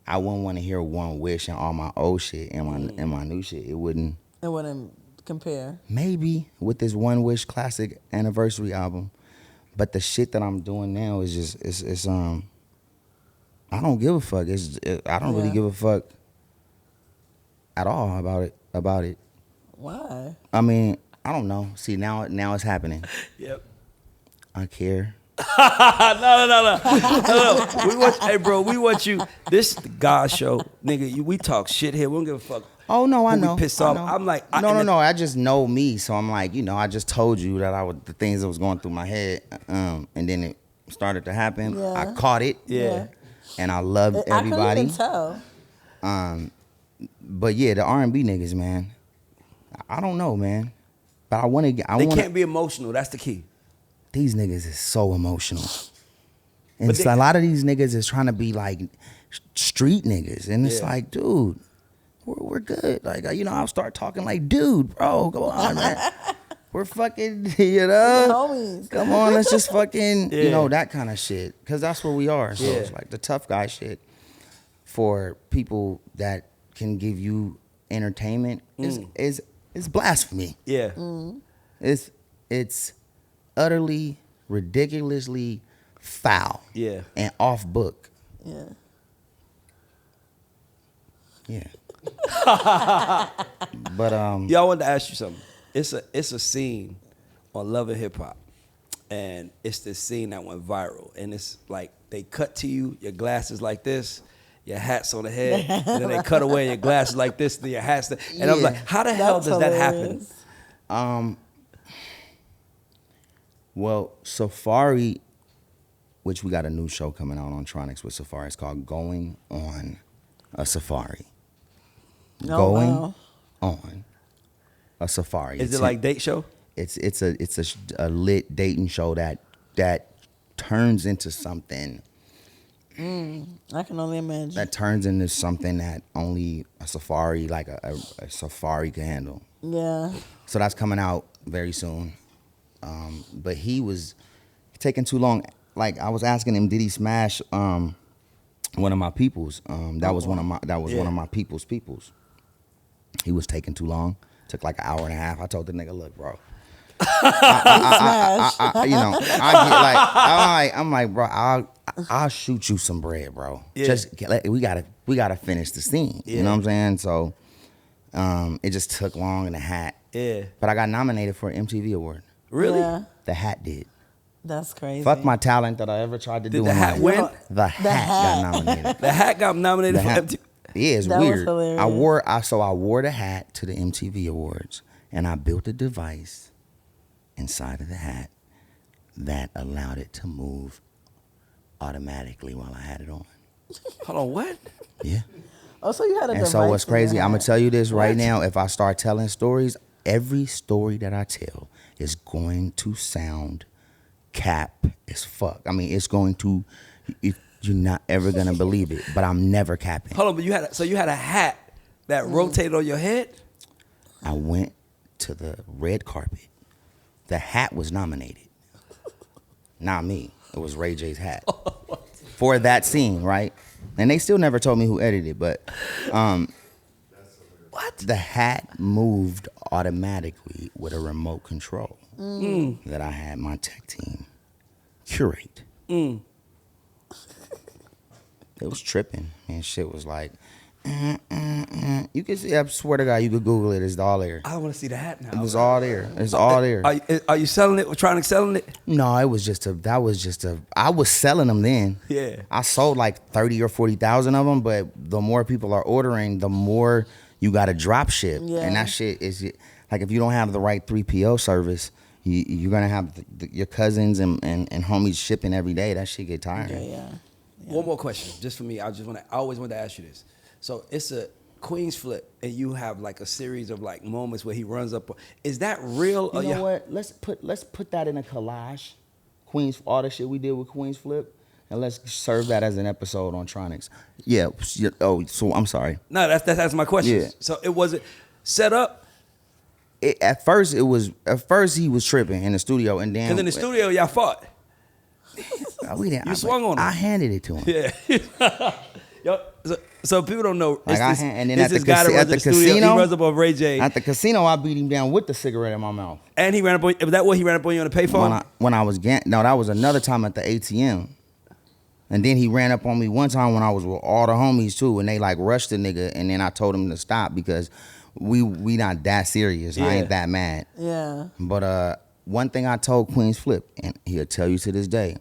I wouldn't want to hear One Wish and all my old shit and my new shit. It wouldn't. It wouldn't compare. Maybe with this One Wish classic anniversary album, but the shit that I'm doing now is just it's I don't give a fuck. I don't really Yeah. give a fuck at all about it. Why? I mean, I don't know. See, now it's happening. Yep. I care. No. We want you. This the God show, nigga. We talk shit here. We don't give a fuck. Oh no, I Who we know. pissed I off. know. I'm like, no. I just know me, so I'm like, I just told you that the things that was going through my head, and then it started to happen. Yeah. I caught it. Yeah. And I loved I everybody. couldn't even tell. But yeah, the R&B niggas, man. I don't know, man. But I want to get. They can't be emotional. That's the key. These niggas is so emotional. And But a lot of these niggas is trying to be like street niggas. And it's Yeah. like, dude, we're good. Like, I'll start talking like, dude, bro, go on, man. We're fucking, Homies. come on, let's just fucking, Yeah. that kind of shit. Because that's what we are. So Yeah. it's like the tough guy shit for people that can give you entertainment is blasphemy. Yeah. It's utterly, ridiculously foul. Yeah. And off book. Yeah. Yeah. But Y'all, I wanted to ask you something. It's a scene on Love and Hip Hop, and it's this scene that went viral, and it's like they cut to you, your glasses like this, your hat's on the head, and then they cut away your glasses like this, and your hat's and I'm Yeah. like, how the hell That's does that happen? hilarious. Well, Safari, which we got a new show coming out on Tronics with Safari. It's called Going on a Safari. Oh, Going wow. on a Safari. Is it like date show? It's a lit dating show that turns into something. I can only imagine. That turns into something that only a Safari, like a Safari, can handle. Yeah. So that's coming out very soon. But he was taking too long. Like, I was asking him, did he smash one of my peoples? That was one of my people's. He was taking too long. Took like an hour and a half. I told the nigga, look, bro. I'm like, bro, I'll shoot you some bread, bro. Yeah. We gotta finish the scene. Yeah. You know what I'm saying? So, it just took long in the hat. Yeah. But I got nominated for an MTV award. Really? Yeah. The hat did. That's crazy. Fuck my talent that I ever tried to do. the in hat life. win? The hat got nominated. The hat got nominated The for hat- MTV. Yeah, it's That was weird. hilarious. I wore the hat to the MTV Awards, and I built a device inside of the hat that allowed it to move automatically while I had it on. Hold on, what? Yeah. Oh, so you had a And device so what's in your crazy, I'm gonna hat. tell you this right now. If I start telling stories, every story that I tell is going to sound cap as fuck. I mean, it's going to. You're not ever gonna believe it, but I'm never capping. Hold on, but you had a hat that rotated on your head? I went to the red carpet. The hat was nominated. Not me. It was Ray J's hat. For that scene, right? And they still never told me who edited it, but What? the hat moved automatically with a remote control that I had my tech team curate. It was tripping, and shit was like, you can see. I swear to God, you could Google it. It's all there. I want to see the hat now. It was all there. It's all there. Are you selling it? Tronics selling it? No, it was just I was selling them then. Yeah. I sold like 30 or 40,000 of them, but the more people are ordering, the more you got to drop ship. Yeah. And that shit is like, if you don't have the right 3PL service, you're going to have your cousins and homies shipping every day. That shit get tiring. Yeah. One more question, just for me. I always wanted to ask you this. So it's a Queen's flip, and you have like a series of like moments where he runs up. Is that real? You know what? Let's put that in a collage. All the shit we did with Queen's Flip, and let's serve that as an episode on Tronics. Yeah. Oh, so I'm sorry. No, that's my question. Yeah. So it wasn't set up. At first he was tripping in the studio, and then Because in the studio y'all fought. we didn't. You swung on him. I handed it to him. Yeah. Yo, so people don't know. Like and then at the studio, casino, he runs up on Ray J. At the casino, I beat him down with the cigarette in my mouth. And he ran up on. Was that what he ran up on you on the payphone? When I was no, that was another time at the ATM. And then he ran up on me one time when I was with all the homies too, and they like rushed the nigga, and then I told him to stop because we not that serious. Yeah. I ain't that mad. Yeah. But one thing I told Queen's Flip, and he'll tell you to this day,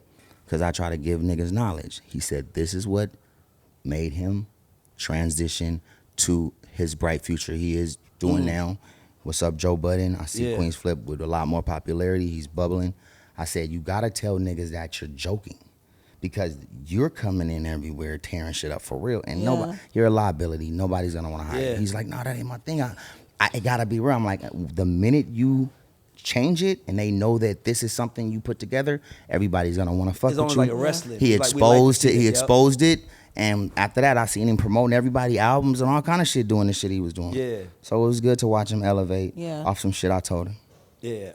because I try to give niggas knowledge. He said this is what made him transition to his bright future he is doing now. What's up, Joe Budden? I see Queen's Flip with a lot more popularity. He's bubbling. I said, you gotta tell niggas that you're joking, because you're coming in everywhere tearing shit up for real, and nobody, you're a liability. Nobody's gonna want to hire you. He's like, no, that ain't my thing. I gotta be real. I'm like, the minute you change it and they know that this is something you put together, everybody's gonna want to fuck with you. It's almost like a wrestling. He exposed it. He exposed it. And after that, I seen him promoting everybody albums and all kind of shit doing the shit he was doing. Yeah. So it was good to watch him elevate off some shit I told him. Yeah.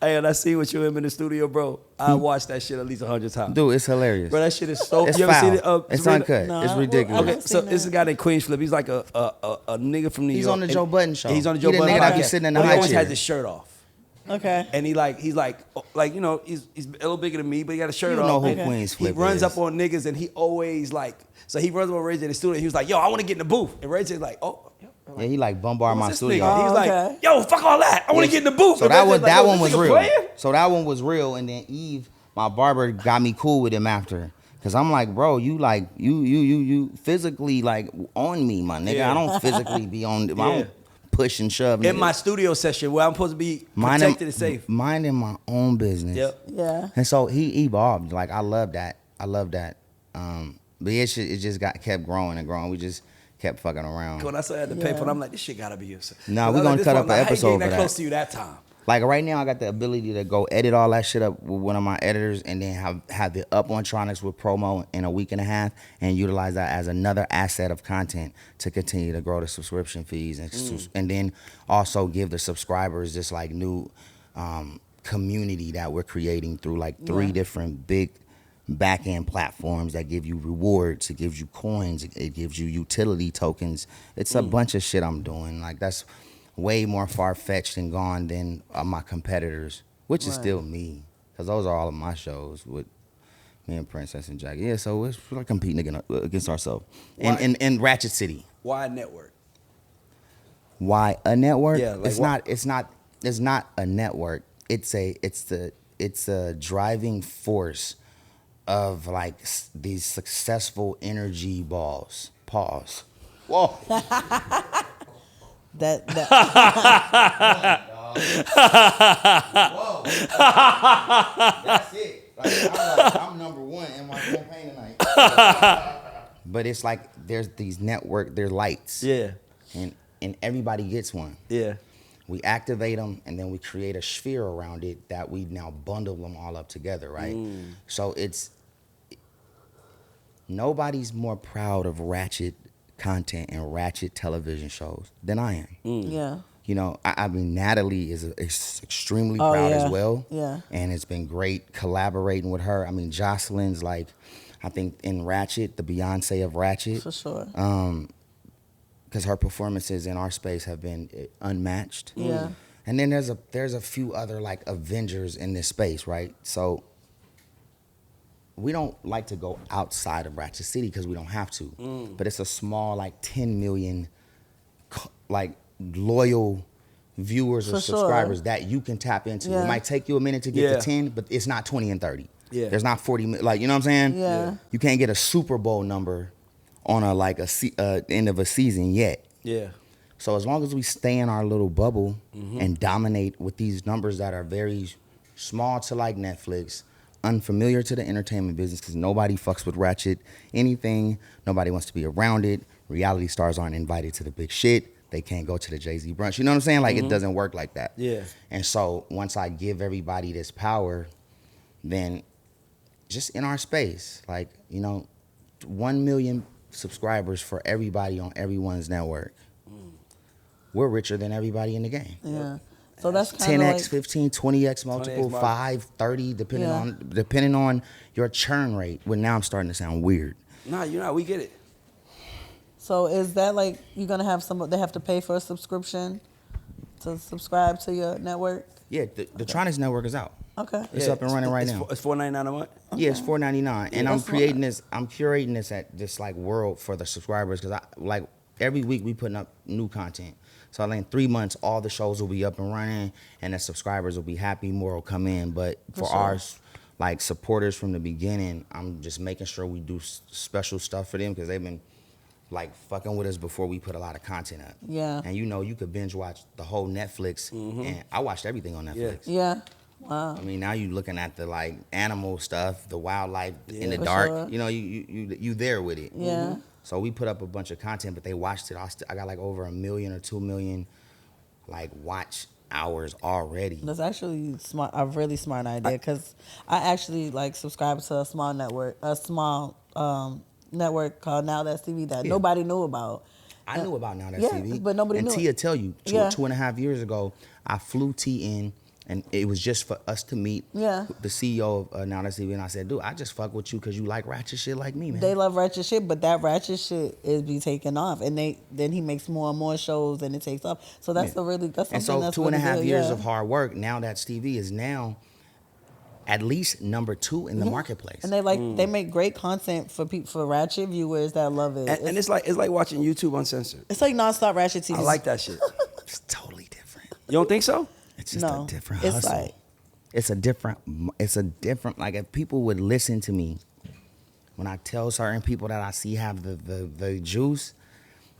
Hey, and I see what you in the studio, bro. I watched that shit at least 100 times. Dude, it's hilarious. Bro, that shit is so. It's you foul. ever seen it? It's Serena? uncut. No, it's ridiculous. Okay, so this is a guy named Queen's Flip. He's like a nigga from New York. He's on the Joe Budden show. He's on the Joe Budden nigga podcast. that be sitting in the But he high always chair. has his shirt off. Okay. And he's like you know, he's a little bigger than me, but he got a shirt You off. know who And Queen's Flip He runs is. up on niggas, and he always like. So he runs up on Ray J in the studio. He was like, "Yo, I want to get in the booth," and Ray J's like, "Oh." Yeah, he like bombard my studio. Nigga? He's okay. like, "Yo, fuck all that. I want to get in the booth." So And that Ray was J's like, that "Yo, one this was nigga real. playing?" So that one was real, and then Eve, my barber, got me cool with him after. Cause I'm like, bro, you like you physically like on me, my nigga. Yeah. I don't physically be on. I don't push and shove. In nigga. my studio session where I'm supposed to be protected and safe. Minding my own business. Yep. Yeah. And so he evolved. Like I love that. But it just kept growing and growing. We just kept fucking around. When I saw it at the paper, I'm like, this shit gotta be you. Nah, we gonna cut up an episode for that that. close to you that time. Like right now, I got the ability to go edit all that shit up with one of my editors, and then have it up on Tronics with promo in a week and a half, and utilize that as another asset of content to continue to grow the subscription fees, and then also give the subscribers this like new community that we're creating through like 3 different big back-end platforms that give you rewards. It gives you coins. It gives you utility tokens. It's a bunch of shit I'm doing. Like that's way more far-fetched and gone than my competitors, which is still me, because those are all of my shows with me and Princess and Jackie. Yeah, so we're like competing against ourselves in Ratchet City. Why network? Why a network? Yeah, like it's not a network. It's a driving force of like these successful energy balls. Pause. Whoa. That Whoa. That's it. Like, I'm number one in my campaign tonight. But it's like there's lights. Yeah. And everybody gets one. Yeah. We activate them, and then we create a sphere around it that we now bundle them all up together, right? So nobody's more proud of Ratchet content and Ratchet television shows than I am. yeah. You know, I mean, Natalie is extremely proud as well. Yeah. And it's been great collaborating with her. I mean, Jocelyn's like, I think in Ratchet, the Beyonce of Ratchet. For sure. Because her performances in our space have been unmatched. Yeah. And then there's a few other like Avengers in this space, right? So we don't like to go outside of Ratchet City because we don't have to. But it's a small, like 10 million, like loyal viewers or For sure. subscribers that you can tap into. Yeah. It might take you a minute to get to 10, but it's not 20 and 30. Yeah. There's not 40, like, you know what I'm saying? Yeah. You can't get a Super Bowl number on end of a season yet. Yeah. So as long as we stay in our little bubble and dominate with these numbers that are very small to like Netflix, unfamiliar to the entertainment business because nobody fucks with Ratchet anything, nobody wants to be around it. Reality stars aren't invited to the big shit. They can't go to the Jay-Z brunch. You know what I'm saying? Like, it doesn't work like that. Yeah. And so once I give everybody this power, then just in our space, like, 1 million subscribers for everybody on everyone's network. We're richer than everybody in the game. Yeah. So that's kind of 10x, like 15, 20x multiple, 5, 30, depending on your churn rate. Well, now I'm starting to sound weird. Nah, we get it. So is that like you're gonna have they have to pay for a subscription to subscribe to your network? Yeah, the Tronics network is out. Okay. It's up and running right now. It's $4.99 a month. Yeah, it's $4.99, and I'm that's creating this. I'm curating this at this like world for the subscribers because every week we putting up new content. So I think in 3 months all the shows will be up and running, and the subscribers will be happy. More will come in, but for sure. our like supporters from the beginning, I'm just making sure we do special stuff for them because they've been like fucking with us before we put a lot of content up. Yeah. And you could binge watch the whole Netflix, and I watched everything on Netflix. Yeah. Wow. I mean, now you looking at the like animal stuff, the wildlife in the For dark. sure. You there with it. Yeah. So we put up a bunch of content, but they watched it. I got like over 1 million or 2 million like watch hours already. That's actually smart. A really smart idea because I actually like subscribe to a small network called Now That's TV that nobody knew about. I knew about Now That's Yeah, TV, but nobody and knew Tia it. tell you, two and a half years ago, I flew T in, and it was just for us to meet Yeah. the CEO of Now That's TV, and I said, dude, I just fuck with you because you like ratchet shit like me, man. They love ratchet shit, but that ratchet shit is be taking off, and then he makes more and more shows, and it takes off. So that's something And so that's 2.5 really years good, of hard work, Now That's TV is now at least number 2 in the marketplace. And they make great content for people, for ratchet viewers that love it. And it's like watching YouTube uncensored. It's like nonstop ratchet TV. I like that shit. It's totally different. You don't think so? It's just No, a different it's hustle. like- It's a different, like if people would listen to me when I tell certain people that I see have the juice,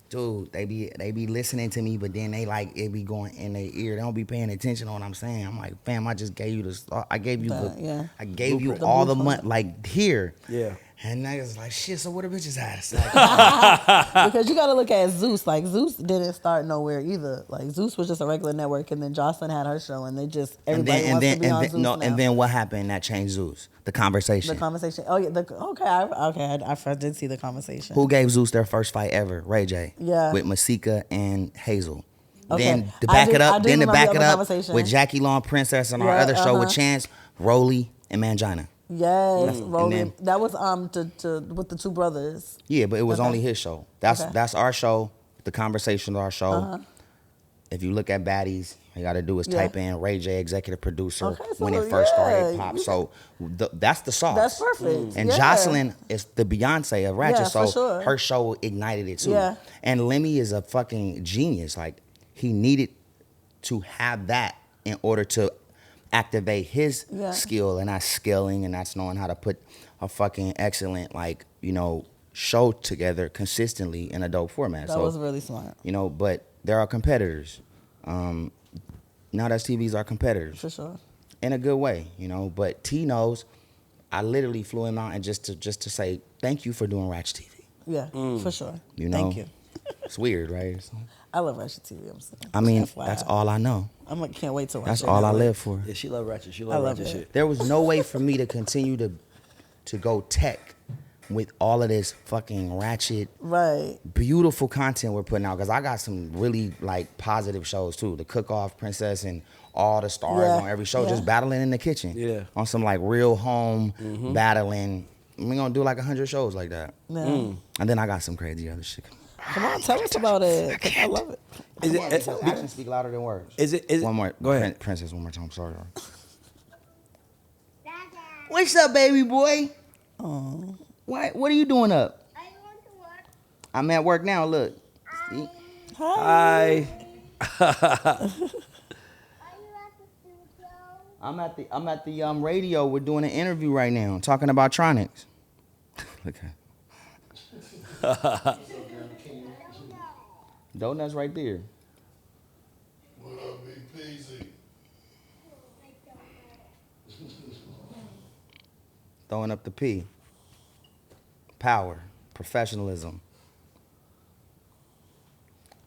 dude, they be listening to me, but then they like it be going in their ear. They don't be paying attention to what I'm saying. I'm like, fam, I just gave you I gave you I gave you The all the blueprint. money, like here. Yeah. And niggas like, shit, so what the bitches ass? Like, Because you got to look at Zeus. Like, Zeus didn't start nowhere either. Like, Zeus was just a regular network, and then Jocelyn had her show, and they just, everybody wants to be on Zeus now. and then what happened that changed Zeus? The conversation. The conversation. Oh, yeah. I did see the conversation. Who gave Zeus their first fight ever? Ray J. Yeah. With Masika and Hazel. Okay. Then to I back do- it I up, do then to remember back the it up conversation. with Jackie Long Princess and our Yeah, other show with Chance, Rolly and Mangina. Yes, And Rolling. then- That was with the two brothers. Yeah, but it was Okay. only his show. That's our show. The conversation of our show. If you look at Baddies, all you got to do is type in Ray J, executive producer, Okay, so when it first started yeah, pop. you So that's the sauce. That's perfect. And Yeah. Jocelyn is the Beyonce of Ratchet, Yeah, so for sure. her show ignited it too. Yeah. And Lemmy is a fucking genius. Like, he needed to have that in order to activate his skill, and that's scaling, and that's knowing how to put a fucking excellent, like, show together consistently in a dope format. That was really smart. But there are competitors. Now That's TV's our competitors. For sure. In a good way, But T knows I literally flew him out and just to say thank you for doing Ratchet TV. Yeah, for sure. know? Thank you. It's weird, right? So, I love Ratchet TV. I'm saying. I mean, FYI. that's all I know. Can't wait to watch That's it. all I live for. Yeah, she love Ratchet. She I love love Ratchet it. shit. There was no way for me to continue to go tech with all of this fucking ratchet, Right. beautiful content we're putting out. Because I got some really like positive shows too. The Cook Off Princess and all the stars Yeah. on every show Yeah. just battling in the kitchen. Yeah. On some like real home battling. We're gonna do like 100 shows like that. Yeah. And then I got some crazy other shit. Come on, tell us about it. 'Cause I love it. Is it? Actions speak louder than words. Is it? One more. Go ahead. Princess, one more time. I'm sorry. Dada. What's up, baby boy? Oh. What are you doing up? I want to work. I'm at work now. Look. See? Hi. Hi. Are you at the studio? I'm at the radio. We're doing an interview right now, talking about Tronics. Look at Donuts right there. What up, Big Peasy? Throwing up the P. Power, professionalism.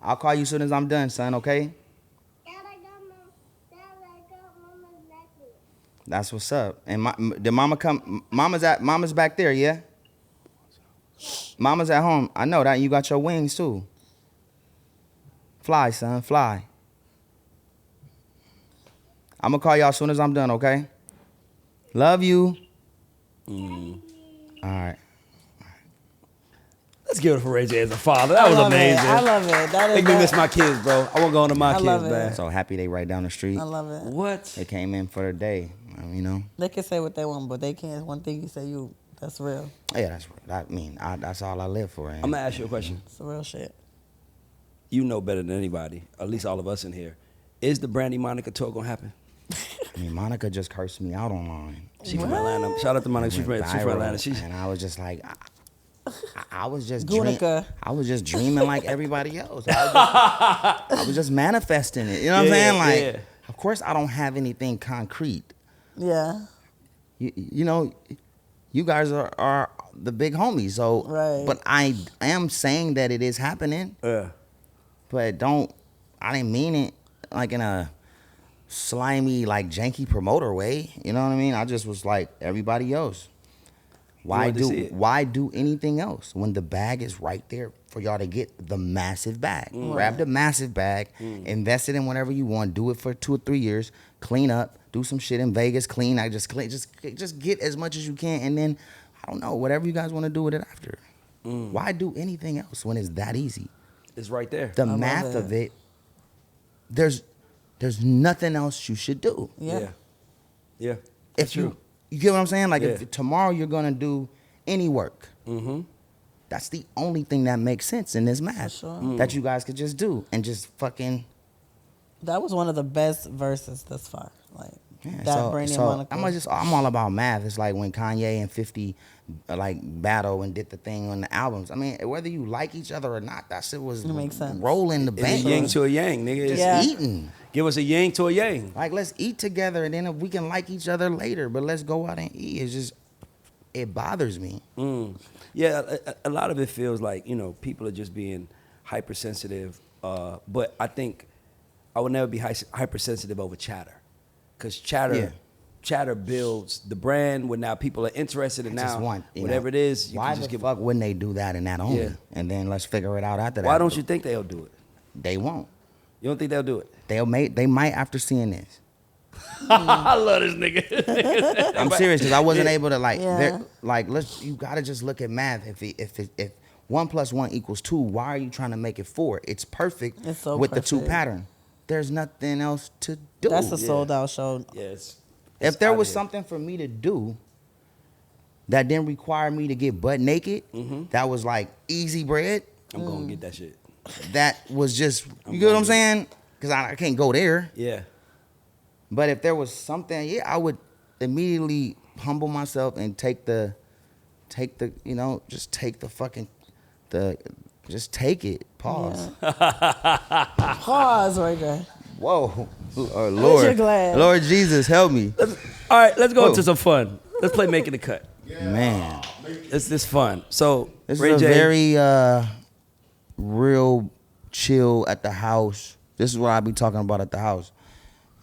I'll call you as soon as I'm done, son, okay? Dad, I got Mama's necklace. That's what's up. And did mama come? Mama's back there, yeah? Mama's at home. I know that. You got your wings too. Fly, son, fly. I'm gonna call y'all as soon as I'm done, okay? Love you. All right. Let's give it for Ray J as a father. That was amazing. I love it. That is Make me that- miss my kids, bro. I want to go on to my I kids, love it. man. So happy they right down the street. I love it. What? They came in for the day, you know. They can say what they want, but they can't. One thing you say, that's real. Yeah, that's all I live for. I'm going to ask you a question. It's the real shit. You know better than anybody, at least all of us in here. Is the Brandy Monica tour going to happen? I mean, Monica just cursed me out online. She from Atlanta. Shout out to Monica. She from Went Atlanta. viral, and I was just like, I was just Gunica. I was just dreaming like everybody else. I was just manifesting it. You know what I'm saying? Like, of course, I don't have anything concrete. Yeah. You know, you guys are the big homies. So, Right. But I am saying that it is happening. Yeah. But I didn't mean it like in a slimy, like janky promoter way. You know what I mean? I just was like everybody else. wanted to see it. Why do anything else when the bag is right there for y'all to get the massive bag? Grab the massive bag, invest it in whatever you want, do it for 2 or 3 years, clean up, do some shit in Vegas, just get as much as you can, and then I don't know, whatever you guys want to do with it after. Why do anything else when it's that easy? It's right there. The love math it. of it, there's nothing else you should do. Yeah. Yeah. If you get what I'm saying? Like Yeah. if tomorrow you're gonna do any work, that's the only thing that makes sense in this math sure. that you guys could just do and just fucking. That was one of the best verses thus far. Like Yeah, that Brandy and Monica. I'm all about math. It's like when Kanye and 50 like battle and did the thing on the albums. I mean, whether you like each other or not, that shit was makes sense. rolling the It's bank. a yin to a yang, nigga. Just Yeah. eating. Give us a yang to a yang. Like, let's eat together, and then if we can like each other later, but let's go out and eat. It's just, it bothers me. Yeah, a lot of it feels like, people are just being hypersensitive. But I think I would never be hypersensitive over chatter. Because chatter builds the brand when now people are interested in now. Whatever it is, you why can just the give fuck wouldn't they do that and that only? Yeah. And then let's figure it out after that. Why don't you think they'll do it? They won't. You don't think they'll do it? They might after seeing this. I love this nigga. I'm serious because I wasn't able to Yeah. you gotta just look at math. If 1 + 1 = 2, why are you trying to make it 4? It's perfect It's so with the 2 perfect. pattern. There's nothing else to do. That's a sold out show. Yes. If there was something for me to do that didn't require me to get butt naked, that was like easy bread, I'm going to get that shit. that was just, you get what I'm saying? Because I can't go there. Yeah. But if there was something, I would immediately humble myself and just take it. Pause. Pause right there. Whoa. Oh, your Lord. glass? Lord Jesus, help me. All right, let's go Whoa. into some fun. Let's play Making the Cut. Man. It's this fun. So, This Ray is a J, very real chill at the house. This is what I be talking about at the house.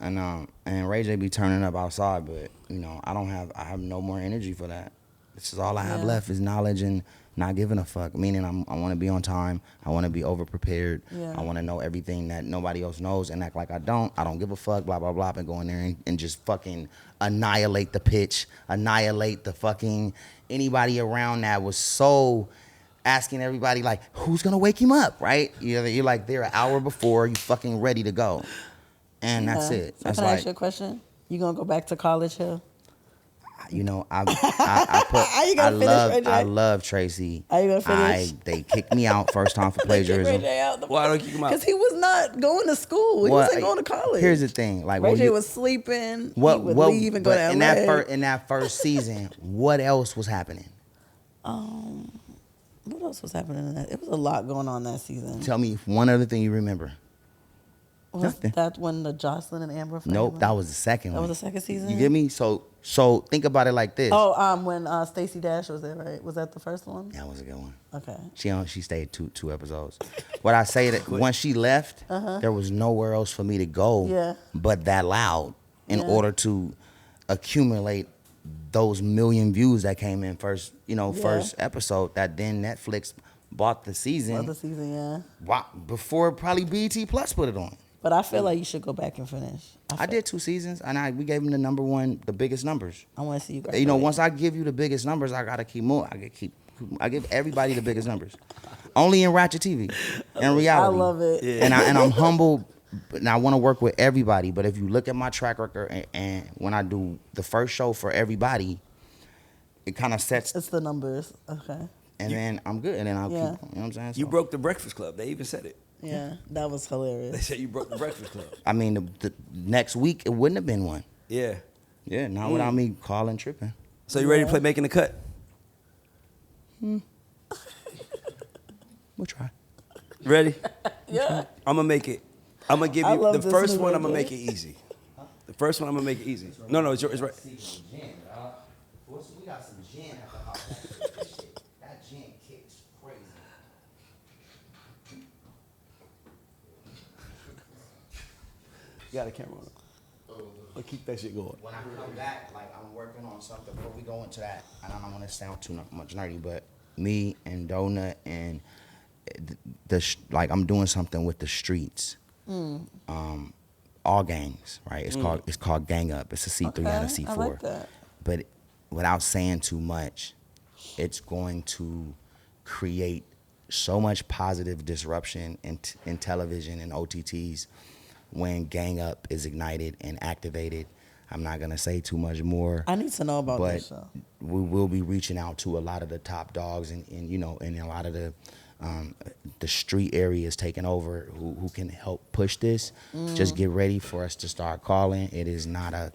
And Ray J be turning up outside, but I have no more energy for that. This is all I have left is knowledge and not giving a fuck. Meaning I want to be on time. I want to be over prepared. Yeah. I want to know everything that nobody else knows and act like I don't. I don't give a fuck. Blah blah blah. And go in there and just fucking annihilate the pitch, annihilate the fucking anybody around that was so asking everybody like, who's gonna wake him up, right? You're like there an hour before, you fucking ready to go, and that's it. So That's can I like ask you a question? You gonna go back to College Hill? You know, I put. Are you gonna finish, Ray J? I love Tracy. Are you gonna finish? They kicked me out first time for plagiarism. Why don't you kick him out? Because he was not going to school. He wasn't going to college. Here's the thing, like Ray when J you, was sleeping. He would leave and go to LA. in that first season, what else was happening? What else was happening in that? It was a lot going on that season. Tell me one other thing you remember. Was Nothing. that when the Jocelyn and Amber? Nope, that was the second one. That was the second season. You get me? So think about it like this. Oh, when Stacey Dash was there, right? Was that the first one? That was a good one. Okay. She stayed two episodes. What I say that once she left, there was nowhere else for me to go. Yeah. But that loud in order to accumulate those million views that came in first episode. That then Netflix bought the season. Before probably BET Plus put it on. But I feel like you should go back and finish. I did 2 seasons, and we gave them the biggest numbers. I want to see you guys. You know, once I give you the biggest numbers, I gotta keep more. I give everybody the biggest numbers. Only in Ratchet TV, in reality. I love it. Yeah. And I'm humble, and I want to work with everybody. But if you look at my track record, and when I do the first show for everybody, it kind of sets. It's the numbers. Okay. And then I'm good, and then I'll keep. You know what I'm saying? You broke the Breakfast Club. They even said it. Yeah, that was hilarious. They said you broke the Breakfast Club. I mean, the next week it wouldn't have been one. Yeah. Yeah, not without me calling tripping. So you ready to play Making the Cut? We'll try. Ready? Yeah. I'm gonna make it. I'm gonna give I you love the this first new one. Ray I'm gonna J. make it easy. The first one I'm gonna make it easy. No, it's right. We got some gin at the house. That gin kicks crazy. You got a camera on. I'll keep that shit going. When I come back, like I'm working on something. Before we go into that, I don't want to sound too much nerdy, but me and Donut and I'm doing something with the streets. All gangs, right? It's called Gang Up. It's a C3 and a C4. I like that. But without saying too much, it's going to create so much positive disruption in television and OTTs when Gang Up is ignited and activated. I'm not gonna say too much more. I need to know about but this show. We will be reaching out to a lot of the top dogs and a lot of the street areas taking over who can help push this. Just get ready for us to start calling. It is not a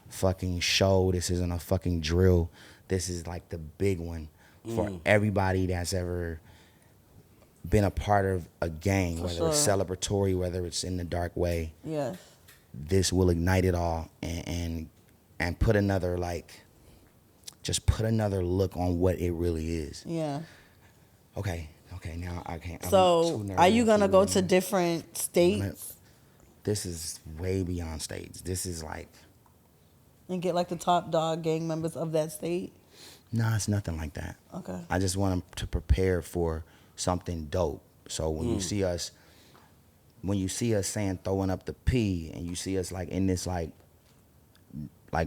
fucking show. This isn't a fucking drill. This is like the big one for everybody that's ever been a part of a gang, whether it's celebratory, whether it's in the dark way. Yes. This will ignite it all and put another put another look on what it really is. Yeah. Okay, now I can't. So, are you gonna go to different states This is way beyond states. This is like, and get like the top dog gang members of that state? nah, it's nothing like that. Okay. I just want them to prepare for something dope. So when you see us saying throwing up the P, and you see us like in this like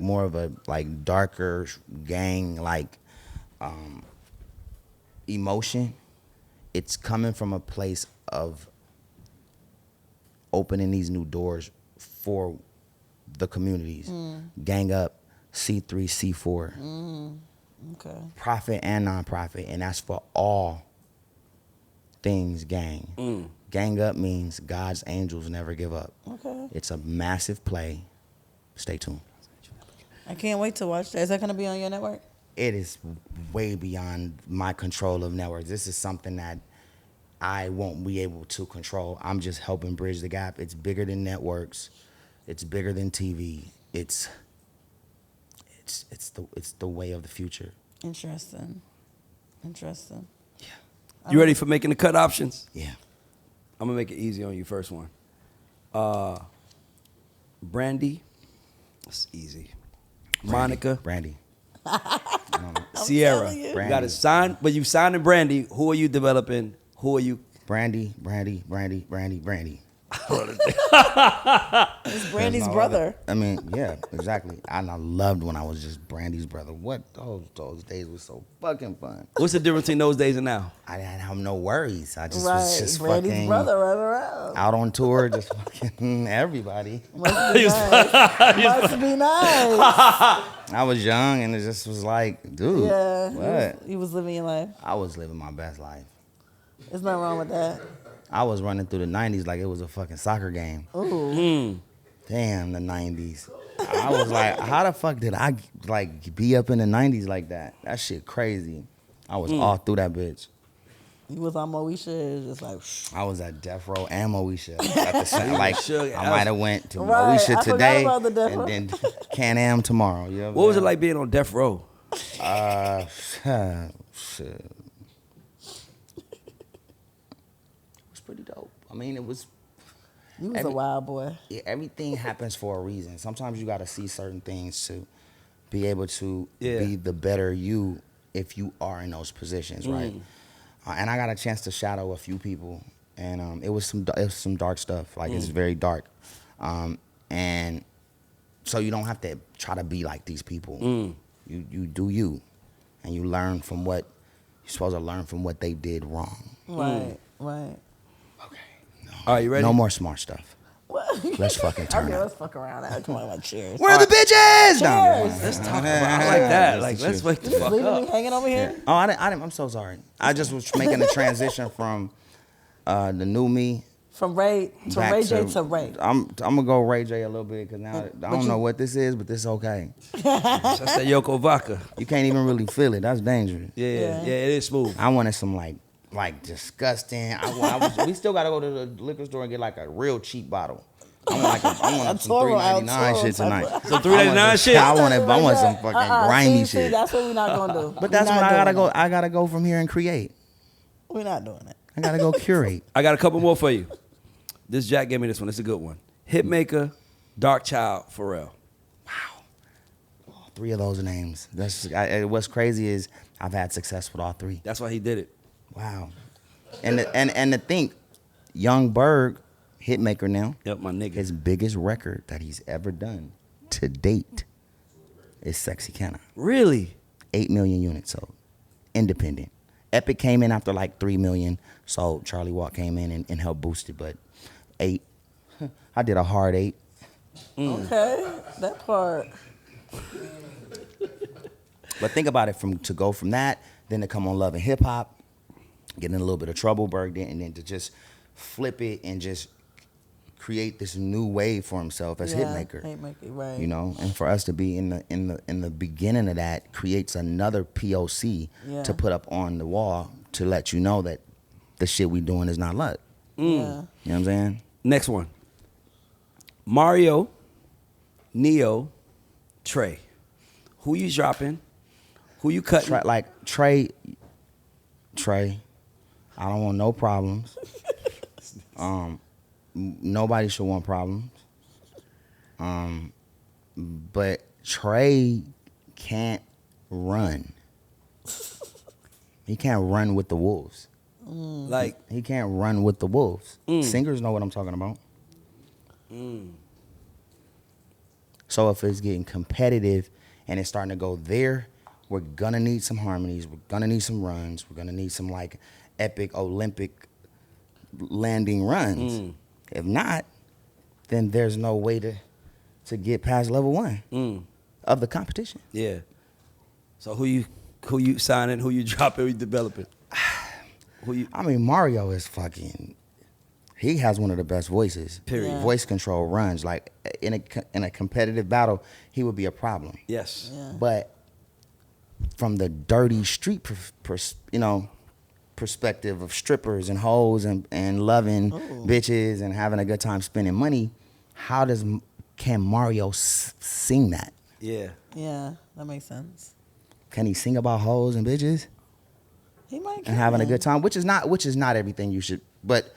more of a like darker gang like emotion, it's coming from a place of opening these new doors for the communities. Gang Up, C3, C4. Okay. Profit and nonprofit, and that's for all things gang. Gang Up means God's angels never give up. Okay. It's a massive play. Stay tuned. I can't wait to watch that. Is that gonna be on your network? It is way beyond my control of networks. This is something that I won't be able to control. I'm just helping bridge the gap. It's bigger than networks. It's bigger than TV. It's the way of the future. Interesting. Yeah. You ready for making the cut options? Yeah. I'm gonna make it easy on you. First one. Brandy. That's easy. Monica. Brandy. Sierra. telling you. You Brandy. got to sign, but you signed in Brandy. Who are you developing? Who are you? Brandy. It's Brandy's No brother. I mean, yeah, exactly. And I loved when I was just Brandy's brother. What those days were so fucking fun. What's the difference between those days and now? I didn't have no worries. I just Right. was just Brandy's fucking brother right around. out on tour, just fucking everybody. Must be nice. Must be nice. I was young, and it just was like, dude, Yeah, what? you was living your life. I was living my best life. There's nothing wrong with that. I was running through the 90s like it was a fucking soccer game. Ooh. Damn, the 90s. I was like, how the fuck did I like be up in the 90s like that? That shit crazy. I was all through that bitch. You was on Moesha, just like, shh. I was at Death Row and Moesha at the same. Like Sugar. I might have went to Right, Moesha I forgot today about the Death Row. and then Can-Am tomorrow. You know What was it like being on death row? Shit. It was pretty dope. I mean, it was. You was a wild boy. Yeah, everything happens for a reason. Sometimes you got to see certain things to be able to be the better you if you are in those positions, right? And I got a chance to shadow a few people, and it was some dark stuff. Like it's very dark, and so you don't have to try to be like these people. You do you, and you learn from what you're supposed to learn from what they did wrong. Right. Okay. All right, you ready? No more smart stuff. Let's fucking turn Okay, up. let's fuck around. Come on, like, cheers. Where are the bitches? No, I'm Cheers. just Let's talk about I like that. Like, let's wake the You just fuck leaving me up. hanging over here? Oh, I'm so sorry. I just was making a transition from the new me. From Ray back J to Ray. I'm gonna go Ray J a little bit because now I don't know what this is, but this is okay. That's that Yoko vodka. You can't even really feel it. That's dangerous. Yeah, it is smooth. I wanted some like disgusting. We still gotta go to the liquor store and get like a real cheap bottle. I want some Toro, $3.99 shit tonight. Some $3.99 shit? I want some fucking grimy see, shit. that's what we're not gonna do. But that's when I gotta go. I gotta go from here and create. We're not doing it. I gotta go curate. I got a couple more for you. This Jack gave me this one. It's a good one. Hitmaker, Dark Child, Pharrell. Three of those names. What's crazy is I've had success with all three. That's why he did it. Wow. And to think, Young Berg, Hitmaker now, Yep, my nigga. his biggest record that he's ever done to date is Sexy Canna. Really? 8 million units sold. Independent. Epic came in after like 3 million, so Charlie Watt came in and helped boost it, but 8. I did a hard 8. Okay, that part. But think about it, to go from that, then to come on Love and Hip Hop, get in a little bit of trouble, Berg did, and then to just flip it and just create this new wave for himself as Hitmaker. Hitmaker, right. You know, and for us to be in the beginning of that creates another POC to put up on the wall to let you know that the shit we doing is not luck. Yeah. You know what I'm saying? Next one. Mario, Neo, Trey. Who you dropping? Who you cutting? Trey, I don't want no problems. Nobody should want problems. But Trey can't run. He can't run with the wolves. Like, He can't run with the wolves. Singers know what I'm talking about. So if it's getting competitive and it's starting to go there, we're gonna need some harmonies. We're gonna need some runs. We're gonna need some like epic Olympic landing runs. If not, then there's no way to get past level 1 of the competition. yeah. So who you signing? Who you dropping? Who you developing? I mean, Mario is fucking. He has one of the best voices. Period. Yeah. Voice control runs like in a competitive battle, he would be a problem. Yes. Yeah. But from the dirty street, perspective of strippers and hoes and loving bitches and having a good time spending money, can Mario sing that? Yeah. Yeah, that makes sense. Can he sing about hoes and bitches He might and having a good time? Which is not everything you should, but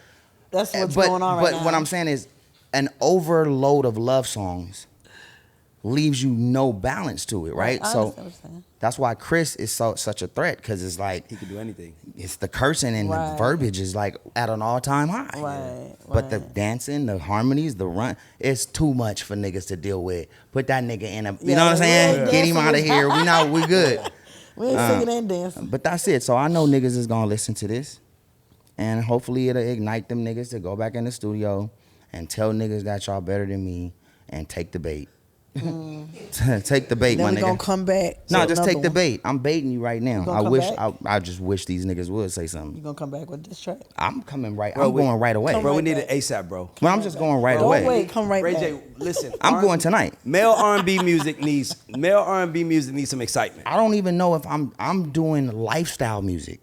That's what's going on right now. But what I'm saying is, an overload of love songs leaves you no balance to it, right? I So understand what you're saying. that's why Chris is such a threat, because it's like He could do anything. it's the cursing and the Right. verbiage is like at an all-time high. Right, But the right. dancing, the harmonies, the run, it's too much for niggas to deal with. Put that nigga in a, you Yeah, know what I'm we saying? ain't Get him out of dancing. here. We good. We ain't singing and dancing. But that's it. So I know niggas is gonna listen to this, and hopefully it'll ignite them niggas to go back in the studio and tell niggas that y'all better than me and take the bait. Take the bait, Then my we nigga. gonna come back. No, to just another take the one. bait. I'm baiting you right now. gonna I come wish back? I just wish these niggas would say You something. gonna come back with this track? I'm coming right. Bro, I'm going right away. Come Bro, we right need back. it ASAP, bro. Well, I'm just going right Don't away. wait. Come right Ray back. J, listen. I'm going tonight. Male R&B music needs some excitement. I don't even know if I'm doing lifestyle music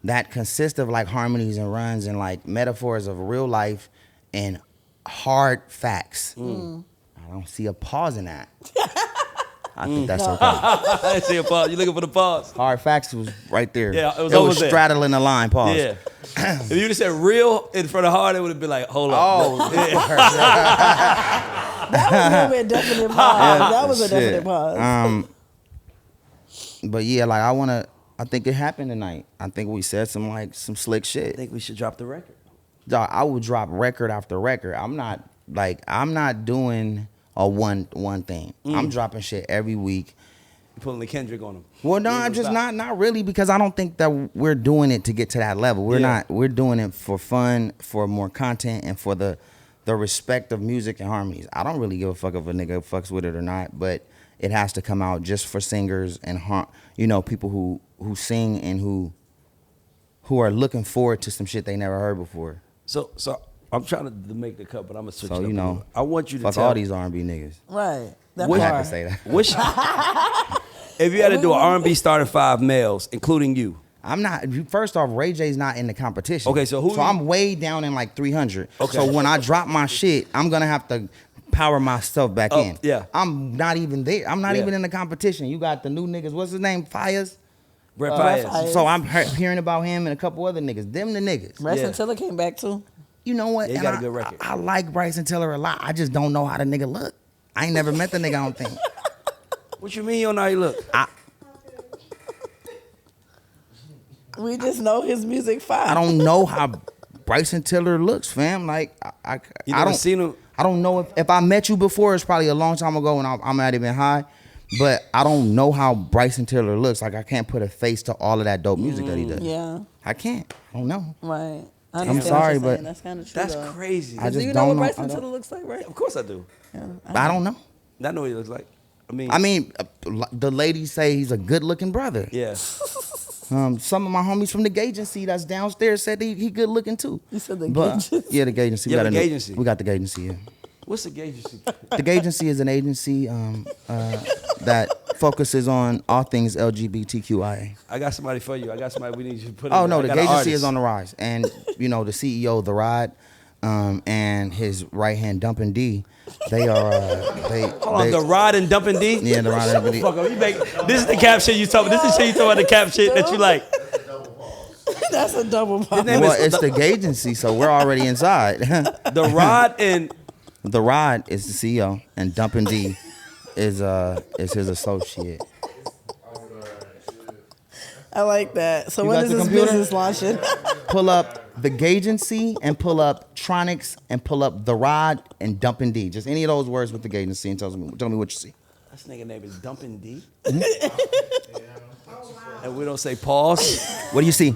that consists of like harmonies and runs and like metaphors of real life and hard facts. I don't see a pause in that. I think that's okay. I see a pause. You looking for the pause? Hard facts was right there. Yeah, it was almost there. straddling the line. Pause. Yeah. If you just said real in front of hard, it would have been like, hold on. Oh, That was a little bit definite pause. That was a shit. definite pause. But yeah, like I think it happened tonight. I think we said some slick I shit. think we should drop the record. Dog, I would drop record after record. I'm not doing a one thing. I'm dropping shit every week. You pulling the Kendrick on them. Well, no, I'm just not really, because I don't think that we're doing it to get to that level. We're not. We're doing it for fun, for more content, and for the respect of music and harmonies. I don't really give a fuck if a nigga fucks with it or not, but it has to come out just for singers and people who sing and who are looking forward to some shit they never heard before. So I'm trying to make the cut, but I'm gonna switch So it up. you know, I want you to fuck tell all these R&B niggas. Right. That I Which- had part. to say that. Which, if you had to do an R&B starting 5 males, including you, I'm not. First off, Ray J's not in the competition. Okay, so who- I'm way down in like 300. Okay. So when I drop my shit, I'm gonna have to power myself back in. yeah. I'm not even there. I'm not Yeah. even in the competition. You got the new niggas. What's his name? Fires. Brett Brett Fayez. Fayez. So I'm hearing about him and a couple other niggas. Them the niggas. Bryson Yeah. Tiller came back too. You know what? Yeah, he And got a good record. I like Bryson Tiller a lot. I just don't know how the nigga look. I ain't never met the nigga. I don't think. What you mean you don't know how you look? We just know his music fire. I don't know how Bryson Tiller looks, fam. Like I You I never don't seen him? I don't know if I met you before. It's probably a long time ago when I might have been high, but I don't know how Bryson Tiller looks. Like I can't put a face to all of that dope music that he does. Yeah. I can't. I don't know. Right. I I'm understand sorry, what you're but saying. That's kind of true. That's though. crazy. I Do just you know don't what know. Bryson I don't- Tiller looks like, right? Of course I do. Yeah. I don't know. I know what he looks like. I mean, the ladies say he's a good-looking brother. Yeah. Some of my homies from the Gagency that's downstairs said he good looking too. You said the But- Gagency? Yeah, the Gagency. Yeah, We got the a new- Gagency. We got the Gagency. Yeah. What's the agency? The Gagency is an agency that focuses on all things LGBTQIA. I got somebody for you. I got somebody we need you to put in. Oh no, I the got an Gagency artist. is on the rise, and the CEO, The Rod, and his right hand Dumpin' D, they are Hold on, the Rod and Dumpin' D? Yeah, the Rod and Dumpin' D. Fuck up. This is the cap shit you talking about. This is the shit you talking about, the cap shit that you like. That's a double pop. name Well, is- it's the Gagency, so we're already inside. The Rod and The Rod is the CEO, and Dumpin' D is his associate. I like that. So You when got is the this computer? business launching? Pull up the Gagency and pull up Tronics and pull up The Rod and Dumpin' D. Just any of those words with the Gagency and tell me what you see. this nigga name is Dumpin' D. Mm-hmm. And we don't say pause. What do you see?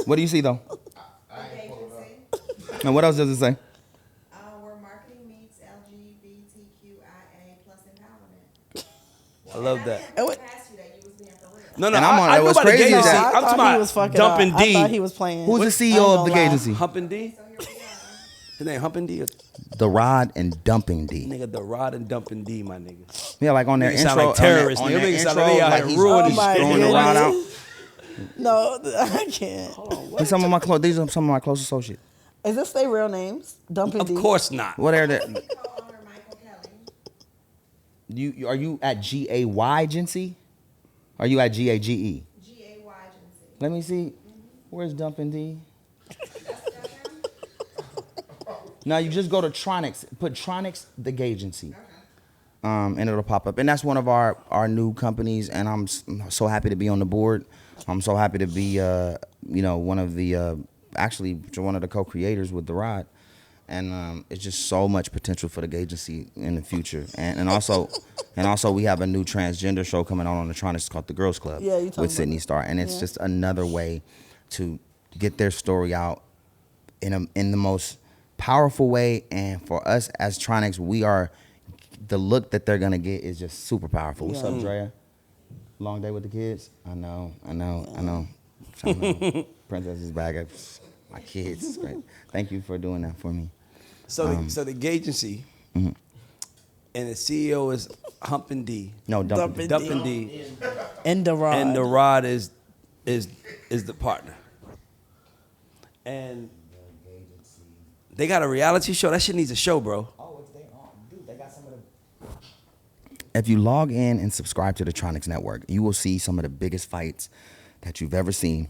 What do you see though? And what else does it say? Where marketing meets LGBTQIA plus empowerment. I love that. And what- Asked you that you was being for real. No, And I'm on- I know what's about the crazy is agency. that- I'm I talking thought he about was fucking Dumpin' up. D. I thought he was playing. Who's the I CEO ain't of the gonna lie. Gagency? Humpin' D? So here we are. His name Humpin' D? Or, The Rod and Dumping D. nigga, the Rod and Dumpin' D, my nigga. Yeah, like on their Nigga intro. sound like terrorists. On Nigga their nigga sound intro, like they out like here he's ruining Oh my throwing the Rod out. goodness. No, I can't. These are some of my close associates. Is this their real names? Dumpin' Of D? course not. What are they? Co-owner Michael Kelly. Are you at GAY Agency? Are you at GAGE? GAY agency. Let me see. Where's Dumpin' D? Now you just go to Tronics. Put Tronics the Gagency. And it'll pop up. And that's one of our new companies, and I'm so happy to be on the board. I'm so happy to be one of the actually one of the co-creators with The Rod. And it's just so much potential for the Gagency in the future. And also we have a new transgender show coming on the Tronics called The Girls Club Yeah, you talking with about Sydney that. Starr. And it's Yeah. just another way to get their story out in the most powerful way. And for us as Tronics, we are the look that they're gonna get is just super powerful. What's up, Drea? Long day with the kids? I know. Princess is back at my kids. Right. Thank you for doing that for me. So the agency and the CEO is Humpin' D. No, Dumpin' Dumpin' D. And the rod. And the rod is the partner. And they got a reality show. That shit needs a show, bro. If you log in and subscribe to the Tronics Network, you will see some of the biggest fights that you've ever seen.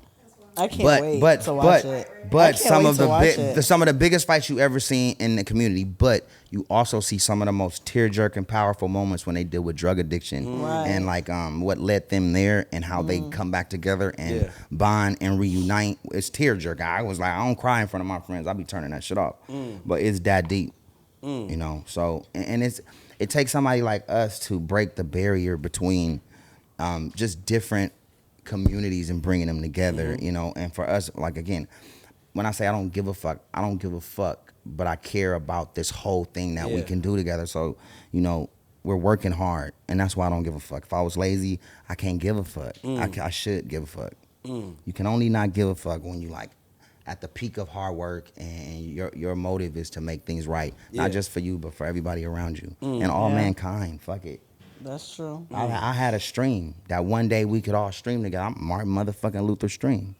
I can't wait to watch it. But some of the biggest fights you ever seen in the community. But you also see some of the most tear-jerking, powerful moments when they deal with drug addiction and like what led them there and how they come back together and bond and reunite. It's tear-jerking. I was like, I don't cry in front of my friends. I be turning that shit off. But it's that deep, you know. So and it takes somebody like us to break the barrier between just different communities and bringing them together, you know. And for us, like, again, when I say I don't give a fuck, but I care about this whole thing that we can do together. So, you know, we're working hard, and that's why I don't give a fuck. If I was lazy, I can't give a fuck. I should give a fuck. You can only not give a fuck when you like at the peak of hard work and your motive is to make things right, not just for you, but for everybody around you and all mankind. Fuck it. That's true. I had a stream that one day we could all stream together. I'm Martin motherfucking Luther Stream.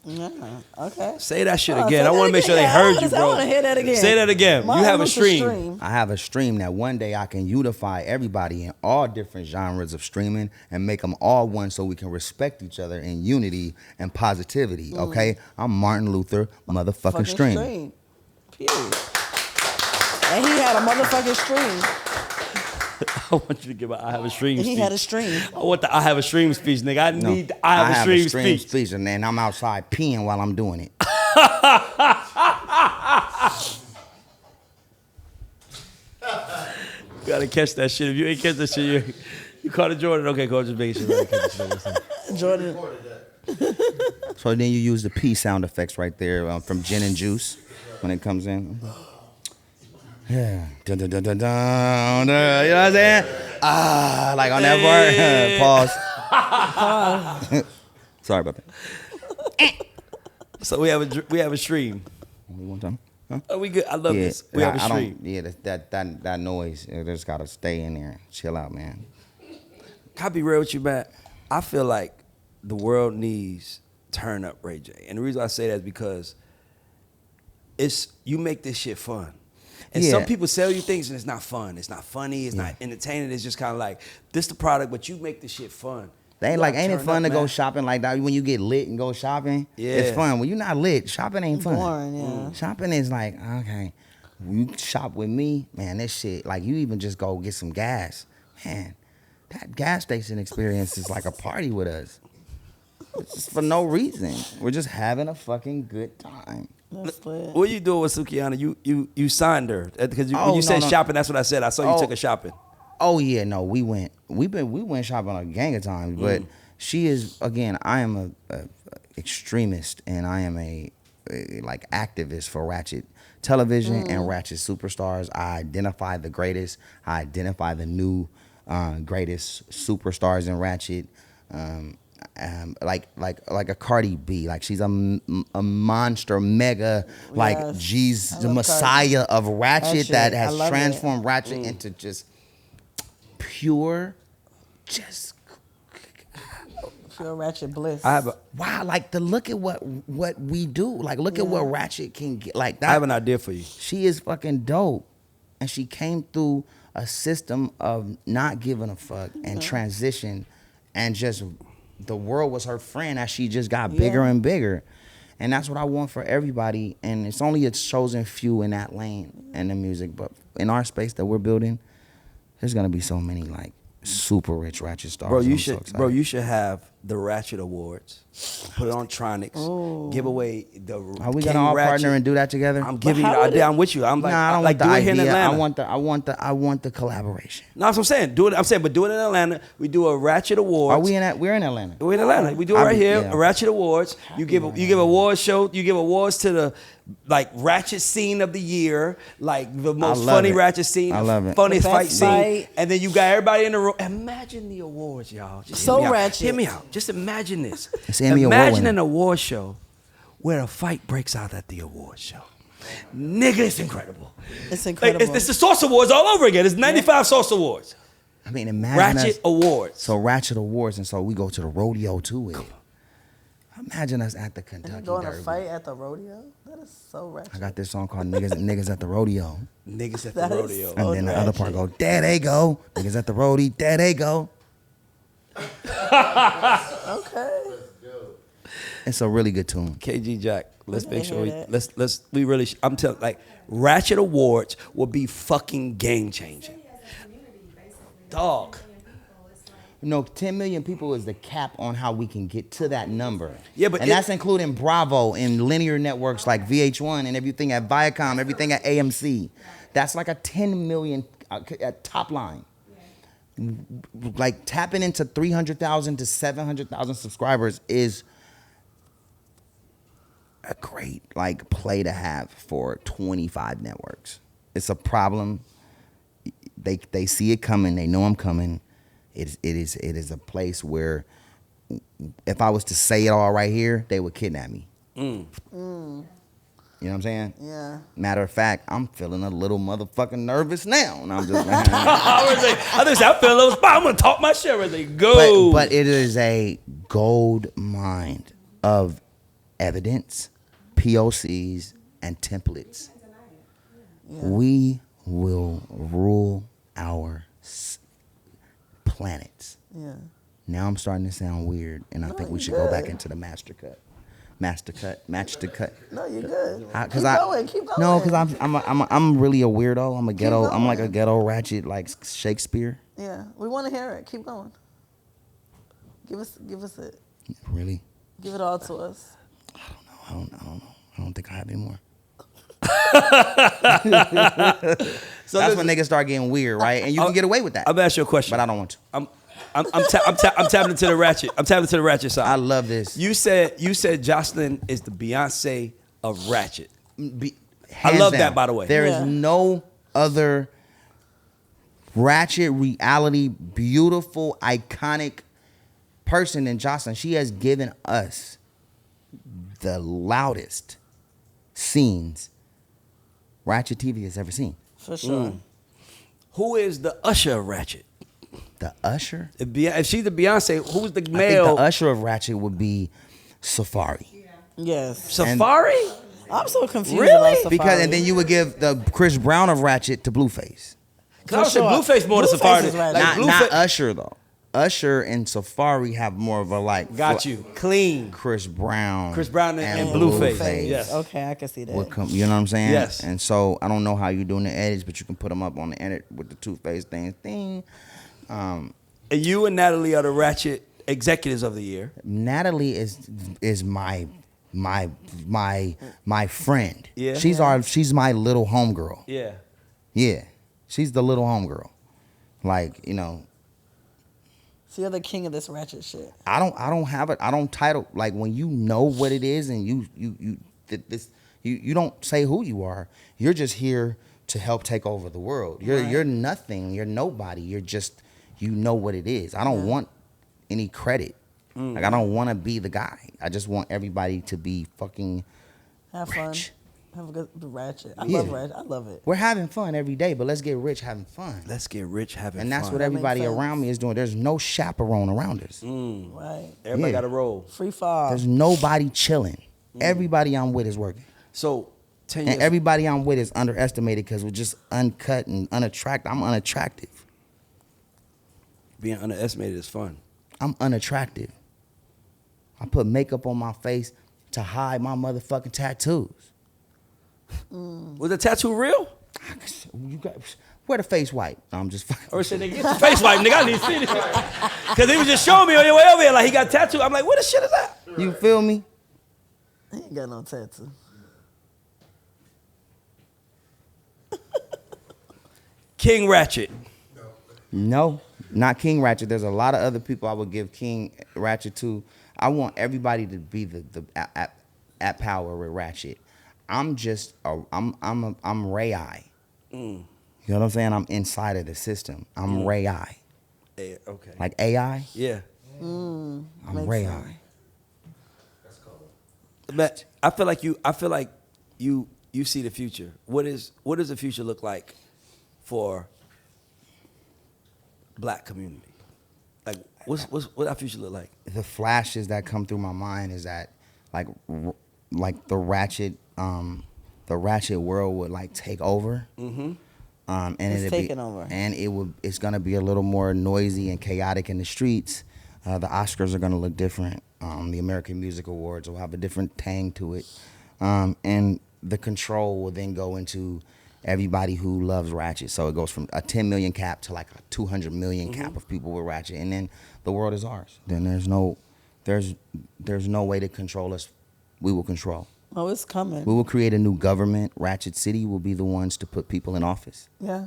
Yeah. Okay. Say that shit again. I want to make sure they heard you, bro. I want to hear that again. Say that again. Martin You have a Luther stream. I have a stream that one day I can unify everybody in all different genres of streaming and make them all one so we can respect each other in unity and positivity, okay? I'm Martin Luther motherfucking Stream. Period. And he had a motherfucking stream. I want you to give I have a stream speech. He had a stream. I want the I have a stream speech, nigga. I need the I have a stream speech. And then I'm outside peeing while I'm doing it. You gotta catch that shit. If you ain't catch that shit, you caught it, Jordan. Okay, coach, just making sure. Jordan. So then you use the pee sound effects right there from Gin and Juice when it comes in. Yeah. Dun, dun, dun, dun, dun, dun. You know what I'm saying? Ah, like on that part. Pause. Sorry about that. So we have a stream. Only one time. Huh? Oh, we good. I love this. We have a stream. That noise. It just gotta stay in there. Chill out, man. Can I be real with you, man? I feel like the world needs turn up Ray J. And the reason I say that is because you make this shit fun. And some people sell you things and it's not fun. It's not funny. It's not entertaining. It's just kind of like, this the product, but you make this shit fun. They ain't like, ain't it fun to go shopping like that? When you get lit and go shopping, it's fun. When you're not lit, shopping ain't fun. Boring, yeah. Shopping is like, okay, you shop with me, man, this shit, like you even just go get some gas. Man, that gas station experience is like a party with us. It's just for no reason. We're just having a fucking good time. What you doing with Sukiana? You signed her because when you said shopping. That's what I said. I saw you took her shopping. Oh yeah, no, we went shopping a gang of times. But she is, again, I am a extremist and I am a like activist for Ratchet Television and Ratchet Superstars. I identify the greatest. I identify the new greatest superstars in Ratchet. Like a Cardi B, like she's a monster, mega, like she's the messiah of Ratchet that has transformed Ratchet into just pure, just pure Ratchet bliss. Wow, like to look at what we do, like look at what Ratchet can get, like that. I have an idea for you. She is fucking dope, and she came through a system of not giving a fuck and transition, and just. The world was her friend as she just got bigger and bigger. And that's what I want for everybody. And it's only a chosen few in that lane in the music. But in our space that we're building, there's going to be so many like super rich Ratchet stars. Bro, you should have the Ratchet Awards. Put it on Tronics. Give away the. Are we King gonna all Ratchet. partner and do that together? I'm giving you how the would idea. it- I'm with you. I'm like, Nah, I don't like want the do it here in idea. Atlanta. I want the collaboration. No, that's what I'm saying. Do it. I'm saying, but do it in Atlanta. We do a Ratchet Awards. Are we in that? We're in Atlanta. We're in Atlanta. We do it I'll right be- here. yeah. Ratchet Awards. You give awards show. You give awards to the like Ratchet scene of the year, like the most love funny it. Ratchet scene, I love it. funniest The fight best scene, fight. and then you got everybody in the room. Imagine the awards, y'all. Just So hear me out. ratchet. Hear me out. Just imagine this. It's Emmy Award Imagine winner. an award show where a fight breaks out at the award show. Nigga, it's incredible. It's Like, incredible. it's the Source Awards all over again. It's 95 Source Awards. I mean, imagine Ratchet us. Awards. So Ratchet Awards, and so we go to the rodeo too with it. Imagine us at the And Kentucky you going to Derby. fight at the rodeo? That is so ratchet. I got this song called Niggas at the Rodeo. Niggas at the That is rodeo. so- And then the other ratchet. part go, there they go. Niggas at the roadie, there they go. Okay. It's a really good tune. KG Jack, let's I make sure hear we that. we really I'm telling like Ratchet Awards will be fucking game changing. Dog. You know, 10 million people is the cap on how we can get to that number. Yeah, but and that's including Bravo and linear networks like VH1 and everything at Viacom, everything at AMC. That's like a 10 million top line. Like tapping into 300,000 to 700,000 subscribers is a great like play to have for 25 networks. It's a problem. They see it coming. They know I'm coming. It is a place where if I was to say it all right here, they would kidnap me. You know what I'm saying? Yeah. Matter of fact, I'm feeling a little motherfucking nervous now, and I'm just. I feel a little spot. I'm gonna talk my shit as they go. But it is a gold mine of evidence, POCs, and templates. We will rule our planets. Yeah. Now I'm starting to sound weird, and I think we you should go back good. into the match to cut. No, you're good. Keep going. No, because I'm really a weirdo. I'm a ghetto. I'm like a ghetto ratchet, like Shakespeare. Yeah. We want to hear it. Keep going. Give us it. Really? Give it all to us. I don't know. I don't think I have any more. So That's when niggas start getting weird, right? And you can get away with that. I'm gonna ask you a question. But I don't want to. I'm tapping into the ratchet. I'm tapping into the ratchet side. I love this. You said Jocelyn is the Beyonce of ratchet. I Hands love down. that, by the way. There is Yeah. no other ratchet reality, beautiful, iconic person than Jocelyn. She has given us the loudest scenes Ratchet TV has ever seen. For sure. Who is the Usher of ratchet? The Usher? If she's the Beyonce, who's the I think male? the Usher of Ratchet would be Safari. Yes. Safari? I'm so confused Really? about Safari. Because and then you would give the Chris Brown of Ratchet to Blueface. Because I would say sure. Blueface more than Blueface Safari. is ratchet. Like Not Blueface. Usher though. Usher and Safari have more of a like Got you. Clean. Chris Brown. And Blueface. Yes. Okay, I can see that. You know what I'm saying? Yes. And so I don't know how you're doing the edits, but you can put them up on the edit with the toothpaste thing. And you and Natalie are the ratchet executives of the year. Natalie is my friend. Yeah. She's my little homegirl. Yeah. Yeah. She's the little homegirl. Like, you know, So you're the king of this ratchet shit. I don't have it. I don't title like when you know what it is and you don't say who you are. You're just here to help take over the world. You're nothing. You're nobody. You're just you know what it is. I don't want any credit. Like I don't want to be the guy. I just want everybody to be fucking Have fun. rich. Have a good ratchet. I Yeah. love ratchet. I love it. We're having fun every day, but let's get rich having fun. Let's get rich having And that's fun. what That makes everybody sense. around me is doing. There's no chaperone around us. Right. Everybody Yeah. got to roll. Free fall. There's nobody chilling. Everybody I'm with is working. So 10 years. And everybody I'm with is underestimated because we're just uncut and unattractive. I'm unattractive. Being underestimated is fun. I'm unattractive. I put makeup on my face to hide my motherfucking tattoos. Was the tattoo real? You got, Where the face wipe? No, I'm just fucking. Or said, nigga, get the face wipe, nigga. I need to see this. Because he was just showing me on your way over here like he got tattooed. I'm like, what the shit is that? You feel me? I ain't got no tattoo. King Ratchet. No, not King Ratchet. There's a lot of other people I would give King Ratchet to. I want everybody to be at power with Ratchet. I'm just I'm Ray I. You know what I'm saying? I'm inside of the system. I'm Ray I. Okay. Like AI. Yeah. I'm Makes Ray sense. I. But I feel like you see the future. What does the future look like for black community? Like what our future look like? The flashes that come through my mind is that like the Ratchet world would like take over. Mm-hmm. And It's it'd be, taking over. and it's gonna be a little more noisy and chaotic in the streets. The Oscars are gonna look different. The American Music Awards will have a different tang to it, and the control will then go into everybody who loves Ratchet. So it goes from a 10 million cap to like a 200 million cap of people with Ratchet, and then the world is ours. Then there's no way to control us. We will control. Oh, it's coming. We will create a new government. Ratchet City will be the ones to put people in office. Yeah.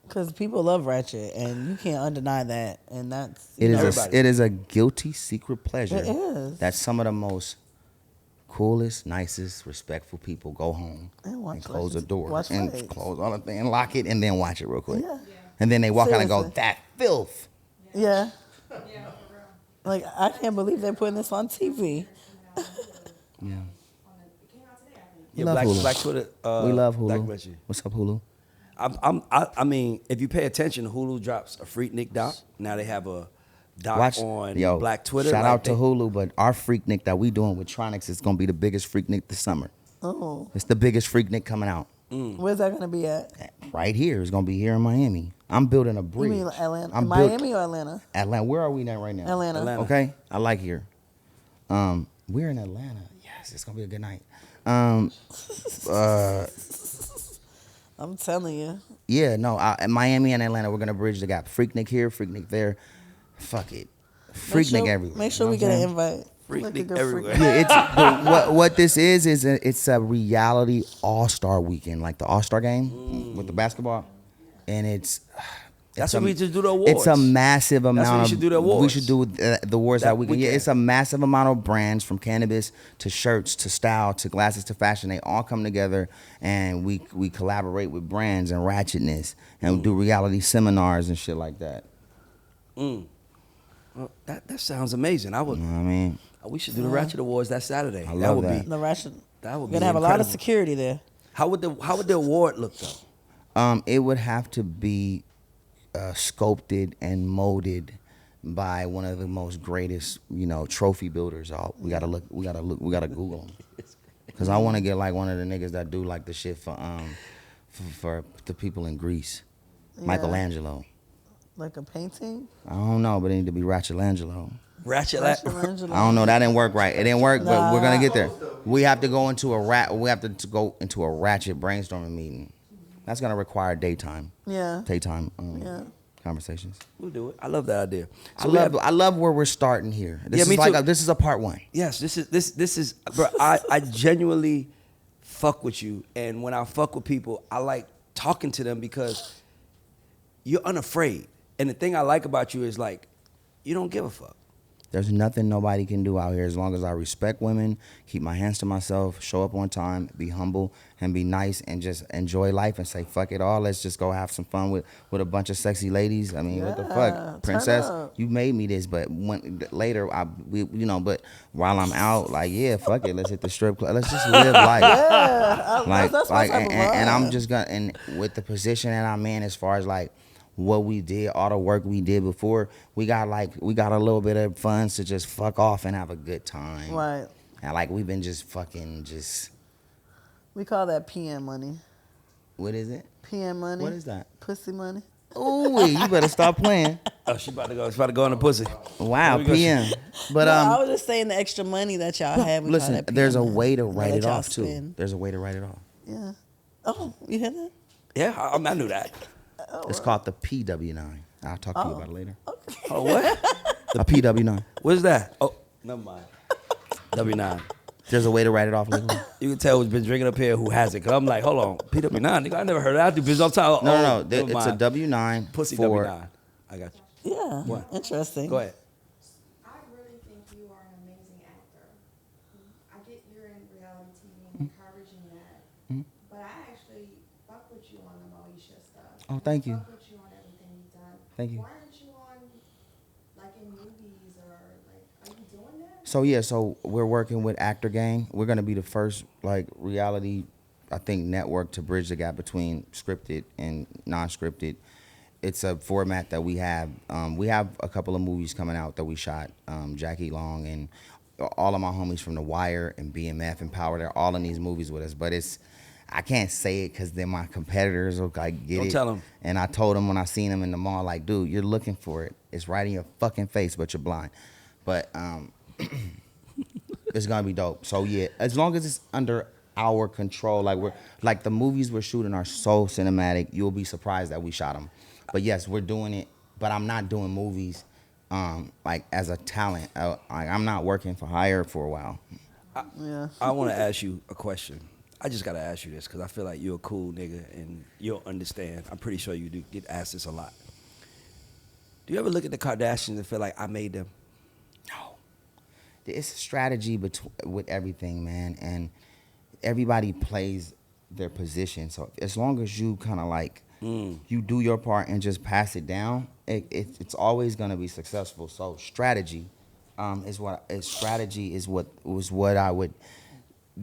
Because people love Ratchet, and you can't undeny that. And that's It Everybody. is a guilty secret pleasure. It is. That some of the most coolest, nicest, respectful people go home And watch and close the Ratchet. door Watch and Ratchet. close all the thing and lock it and then watch it real quick. Yeah. And then they walk out and go, Seriously. that filth. Yeah. Yeah, for real. Like, I can't believe they're putting this on TV. Yeah. It came out today, I think. We love Hulu. Black Twitter. We love Black Hulu. Ratchet. What's up, Hulu? I mean, if you pay attention, Hulu drops a Freaknick doc. Now they have a doc on Black Twitter. Shout like out to Hulu, but our Freaknick that we doing with Tronics is gonna be the biggest Freaknick this summer. Oh. It's the biggest Freaknick coming out. Where's that going to be at? Right here. It's gonna be here in Miami. I'm building a You bridge. mean Atlanta? I'm Miami or Atlanta? Atlanta. Where are we at right now? Atlanta. Atlanta. Okay, I like here. We're in Atlanta. Yes, it's gonna be a good night. I'm telling you. Yeah, no, Miami and Atlanta, we're gonna bridge the gap. Freaknick here, Freaknick there. Fuck it, Freaknick everywhere. Make sure You we know get what an I'm saying? invite. Freaknick Look at good everywhere. Freaknick. Yeah, it's what this is it's a reality all-star weekend, like the all-star game with the basketball, and That's what we just do the awards. It's a massive amount. That's what we should do the awards. We should do the awards that weekend. Yeah, weekend. it's a massive amount of brands, from cannabis to shirts to style to glasses to fashion. They all come together, and we collaborate with brands and ratchetness, and do reality seminars and shit like that. Well, that sounds amazing. I would. You know what I mean? We should do the Ratchet Awards that Saturday. I love that. The Ratchet. That would be We're going to have a lot of incredible. security there. How would the award look though? It would have to be sculpted and molded by one of the most greatest, trophy builders. We gotta Google them, because I want to get like one of the niggas that do like the shit for the people in Greece, Yeah. Michelangelo. Like a painting? I don't know, but it need to be Ratchelangelo. Ratchet. Michelangelo. I don't know. That didn't work right. It didn't work, but we're gonna get there. We have to go into a ratchet brainstorming meeting. That's gonna require daytime Yeah. Yeah. conversations. We'll do it. I love that idea. I love where we're starting here. This Yeah, me is like too. this is a part one. Yes, this is bro, I genuinely fuck with you, and when I fuck with people, I like talking to them because you're unafraid. And the thing I like about you is like you don't give a fuck. There's nothing nobody can do out here as long as I respect women, keep my hands to myself, show up on time, be humble, and be nice, and just enjoy life and say fuck it all. Let's just go have some fun with a bunch of sexy ladies. I mean, what the Yeah, fuck, turn princess? up. You made me this, but later but while I'm out, like yeah, fuck it, let's hit the strip club. Let's just live life. That's my type of and I'm vibe. just gonna, and with the position that I'm in, as far as like what we did, all the work we did before, we got a little bit of funds to just fuck off and have a good time. Right. And like we've been just fucking just, We call that PM money. what is it? PM money. What is that? Pussy money. Ooh, you better stop playing. Oh, she's about to go on the pussy. Wow, There we go. PM. But No, I was just saying the extra money that y'all had. we call listen, that PM there's a money. way to That write it y'all off too. spend. There's a way to write it off. Yeah. Oh, you hear that? Yeah, I knew that. It's called the PW9. I'll talk to you about it later. Oh, what? A PW9. What's that? Oh, never mind. W9. There's a way to write it off legally. You can tell who's been drinking up here who has it. Cause I'm like, hold on, PW9, nigga, I never heard of that. I do business all the time. No, never it's a mind. W9 Pussy for W9. I got you. Yeah. What? Interesting. Go ahead. I really think you are an amazing actor. I get you're in reality TV and encouraging that. But I actually fuck with you on the Moesha stuff. Oh, thank you. I fuck with you on everything you've done. Thank you. Why aren't you on, like, in movies or, like, are you doing that? So we're working with Actor Gang. We're gonna be the first like reality, I think, network to bridge the gap between scripted and non-scripted. It's a format that we have. We have a couple of movies coming out that we shot. Jackie Long and all of my homies from The Wire and BMF and Power. They're all in these movies with us. But I can't say it because then my competitors will like get it. Don't tell them. And I told them when I seen them in the mall, like, dude, you're looking for it. It's right in your fucking face, but you're blind. But it's gonna be dope. So yeah, as long as it's under our control, like the movies we're shooting are so cinematic, you'll be surprised that we shot them. But yes, we're doing it. But I'm not doing movies like as a talent. I'm not working for hire for a while. Yeah. I want to ask you a question. I just got to ask you this because I feel like you're a cool nigga and you'll understand. I'm pretty sure you do get asked this a lot. Do you ever look at the Kardashians and feel like I made them? No. It's a strategy with everything, man. And everybody plays their position. So as long as you kind of like, you do your part and just pass it down, it's always going to be successful. So strategy is what I would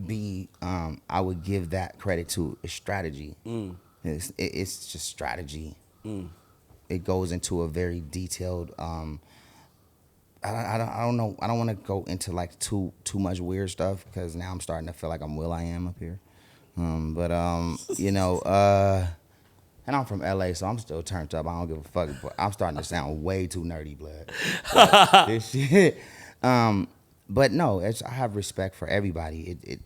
be. I would give that credit to is strategy. It's just strategy. It goes into a very detailed. I don't know. I don't want to go into like too much weird stuff because now I'm starting to feel like I'm Will.I.am up here. And I'm from LA, so I'm still turned up. I don't give a fuck. But I'm starting to sound way too nerdy, blood. But this shit. But no, I have respect for everybody.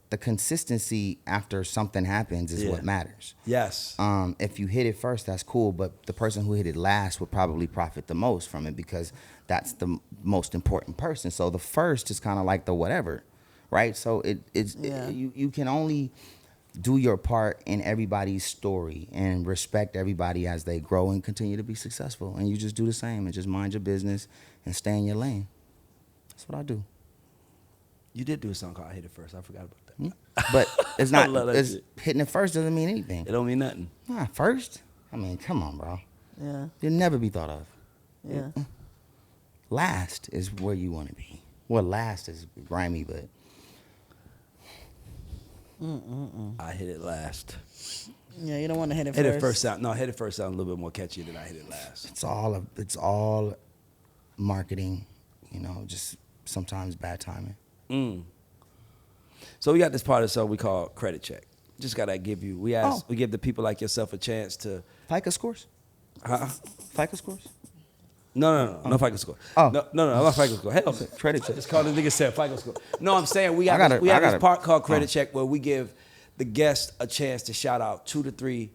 The consistency after something happens is what matters. Yes. If you hit it first, that's cool. But the person who hit it last would probably profit the most from it because that's the most important person. So the first is kind of like the whatever, right? So you can only do your part in everybody's story and respect everybody as they grow and continue to be successful. And you just do the same and just mind your business and stay in your lane. That's what I do. You did do a song called I Hit It First. I forgot about that. But it's not, love that it's shit. hitting it first doesn't mean anything. It don't mean nothing. Nah, first? I mean, come on, bro. Yeah. You'll never be thought of. Yeah. Last is where you want to be. Well, last is grimy, but I hit it last. Yeah, you don't want to hit it Hit first. it first sound. No, hit it first sound a little bit more catchy than I hit it last. it's all marketing, just sometimes bad timing. So we got this part of the show we call credit check. Just gotta give you. We give the people like yourself a chance to. FICO scores? FICO scores? No FICO score. Oh. No, I'm not FICO score. Hell, Credit check. Just call the nigga said FICO score. No, I'm saying we have this part called credit check where we give the guest a chance to shout out 2 to 3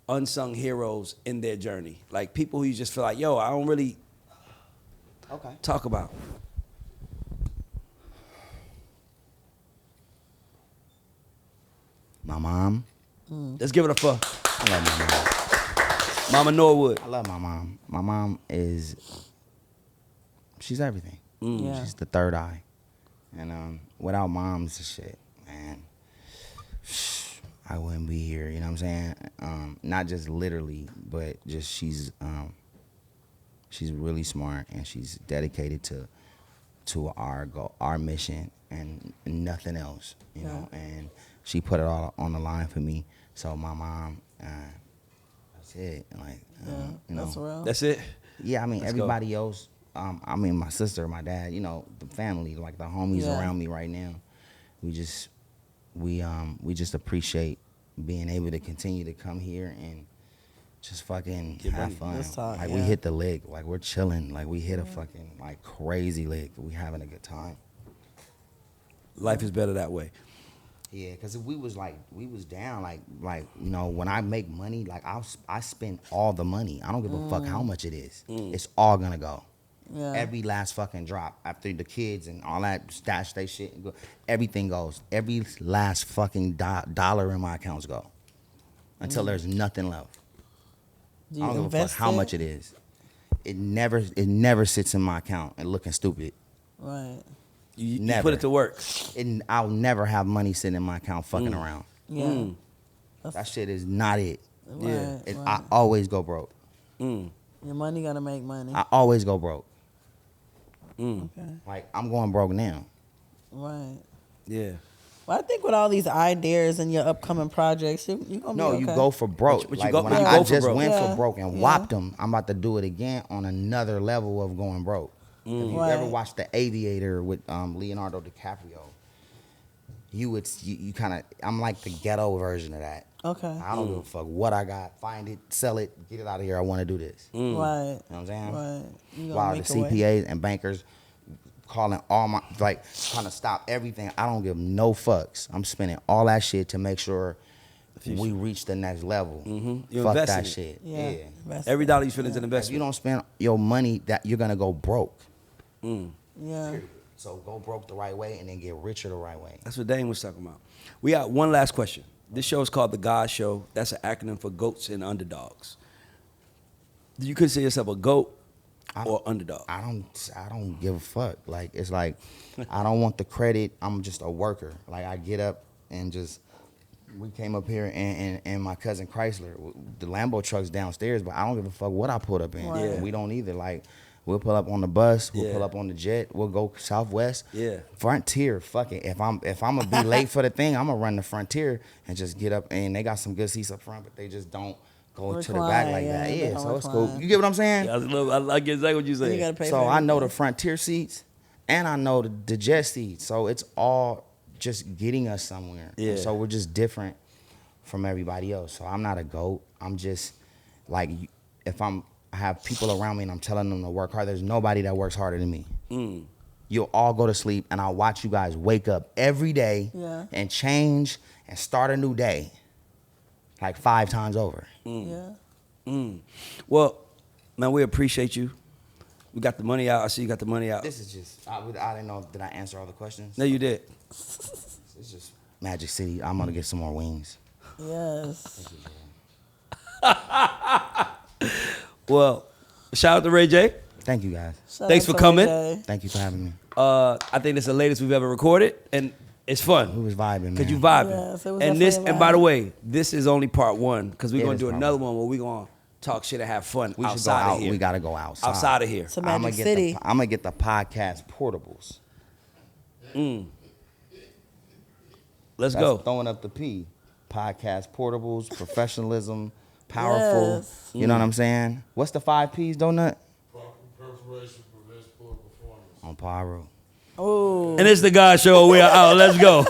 unsung heroes in their journey, like people who you just feel like, yo, I don't really talk about. My mom. Let's give it a fuck. I love my mom. Mama Norwood. I love my mom. My mom she's everything. Yeah. She's the third eye. And without mom's shit, man, I wouldn't be here, you know what I'm saying? Not just literally, but just she's really smart and she's dedicated to our goal, our mission and nothing else, you know, and she put it all on the line for me. So my mom, that's it. Like, That's real. That's it. Yeah, I mean, Let's everybody else, my sister, my dad, the family, like the homies around me right now, we just appreciate being able to continue to come here and just fucking have fun. Let's talk, like we hit the lick, like we're chilling, like we hit a fucking like crazy lick. We having a good time. Life is better that way. Yeah, because we was down, like you know, when I make money, like I spend all the money. I don't give a fuck how much it is. It's all gonna go. Yeah. Every last fucking drop after the kids and all that stash they shit, and go, everything goes. Every last fucking dollar in my accounts go until there's nothing left. Do you I don't give a fuck invest how it? much it is. It never sits in my account and looking stupid. Right. You Never. put it to work. I'll never have money sitting in my account fucking around. Yeah. That shit is not it. Yeah. Right, I right. always go broke. Your money gotta make money. I always go broke. Okay. Like I'm going broke now. Right. Yeah. Well, I think with all these ideas and your upcoming projects, you gonna No, be okay. you go for broke. But you like go- when but you I go for just broke. went Yeah. for broke and Yeah. whopped them, I'm about to do it again on another level of going broke. If you Right. ever watched The Aviator with Leonardo DiCaprio, you kind of, I'm like the ghetto version of that. Okay. I don't give a fuck what I got. Find it, sell it, get it out of here. I want to do this. Right. You know what I'm saying? Right. You gonna While the make a way. CPAs and bankers calling all my, like, trying to stop everything. I don't give no fucks. I'm spending all that shit to make sure we reach the next level. You Fuck invest that in it. shit. Yeah. Yeah. Invest Every it. dollar you spend is an If you investment. don't spend your money, that you're gonna go broke. Yeah. So go broke the right way and then get richer the right way. That's what Dane was talking about. We got one last question. This show is called The God Show. That's an acronym for goats and underdogs. Do you consider yourself a goat or underdog? I don't give a fuck. Like it's like I don't want the credit. I'm just a worker. Like I get up and just we came up here and my cousin Chrysler, the Lambo truck's downstairs, but I don't give a fuck what I put up in. Right. Yeah. We don't either. Like we'll pull up on the bus, we'll Yeah. pull up on the jet, we'll go Southwest. Yeah. Frontier, fuck it. If I'm gonna be late for the thing, I'm gonna run the Frontier and just get up, and they got some good seats up front, but they just don't go to the back Recline, like yeah, that. they Yeah, don't so it's cool. recline. You get what I'm saying? Yeah, I get exactly what you're You saying. gotta pay So for I know the everything. Frontier seats and I know the jet seats. So it's all just getting us somewhere. Yeah. So we're just different from everybody else. So I'm not a GOAT. I'm just like, if I have people around me and I'm telling them to work hard, there's nobody that works harder than me. You'll all go to sleep and I'll watch you guys wake up every day Yeah. and change and start a new day like 5 times over. Yeah. Well, man, we appreciate you. We got the money out. I see you got the money out. This is just, I didn't know, did I answer all the questions? No, you did. It's just Magic City. I'm gonna get some more wings. Yes. Well, shout out to Ray J. Thank you guys. Shout Thanks out for to coming. Ray J. Thank you for having me. I think it's the latest we've ever recorded, and it's fun. We was vibing, man. Cause you vibing. Yes, it was And this, definitely a and by the vibe. way, this is only part one because we're It gonna is do part another one. one where we're gonna talk shit and have fun We should go outside out. of here. We gotta go outside. Outside of here. To Magic City. I'm gonna get the podcast portables. Let's That's go. throwing up the P. Podcast portables, professionalism, powerful. Yes. You know what I'm saying? What's the 5 P's, Donut? Proper preparation prevents poor performance. On Pyro. Oh. And it's the God Show. We are out. Let's go.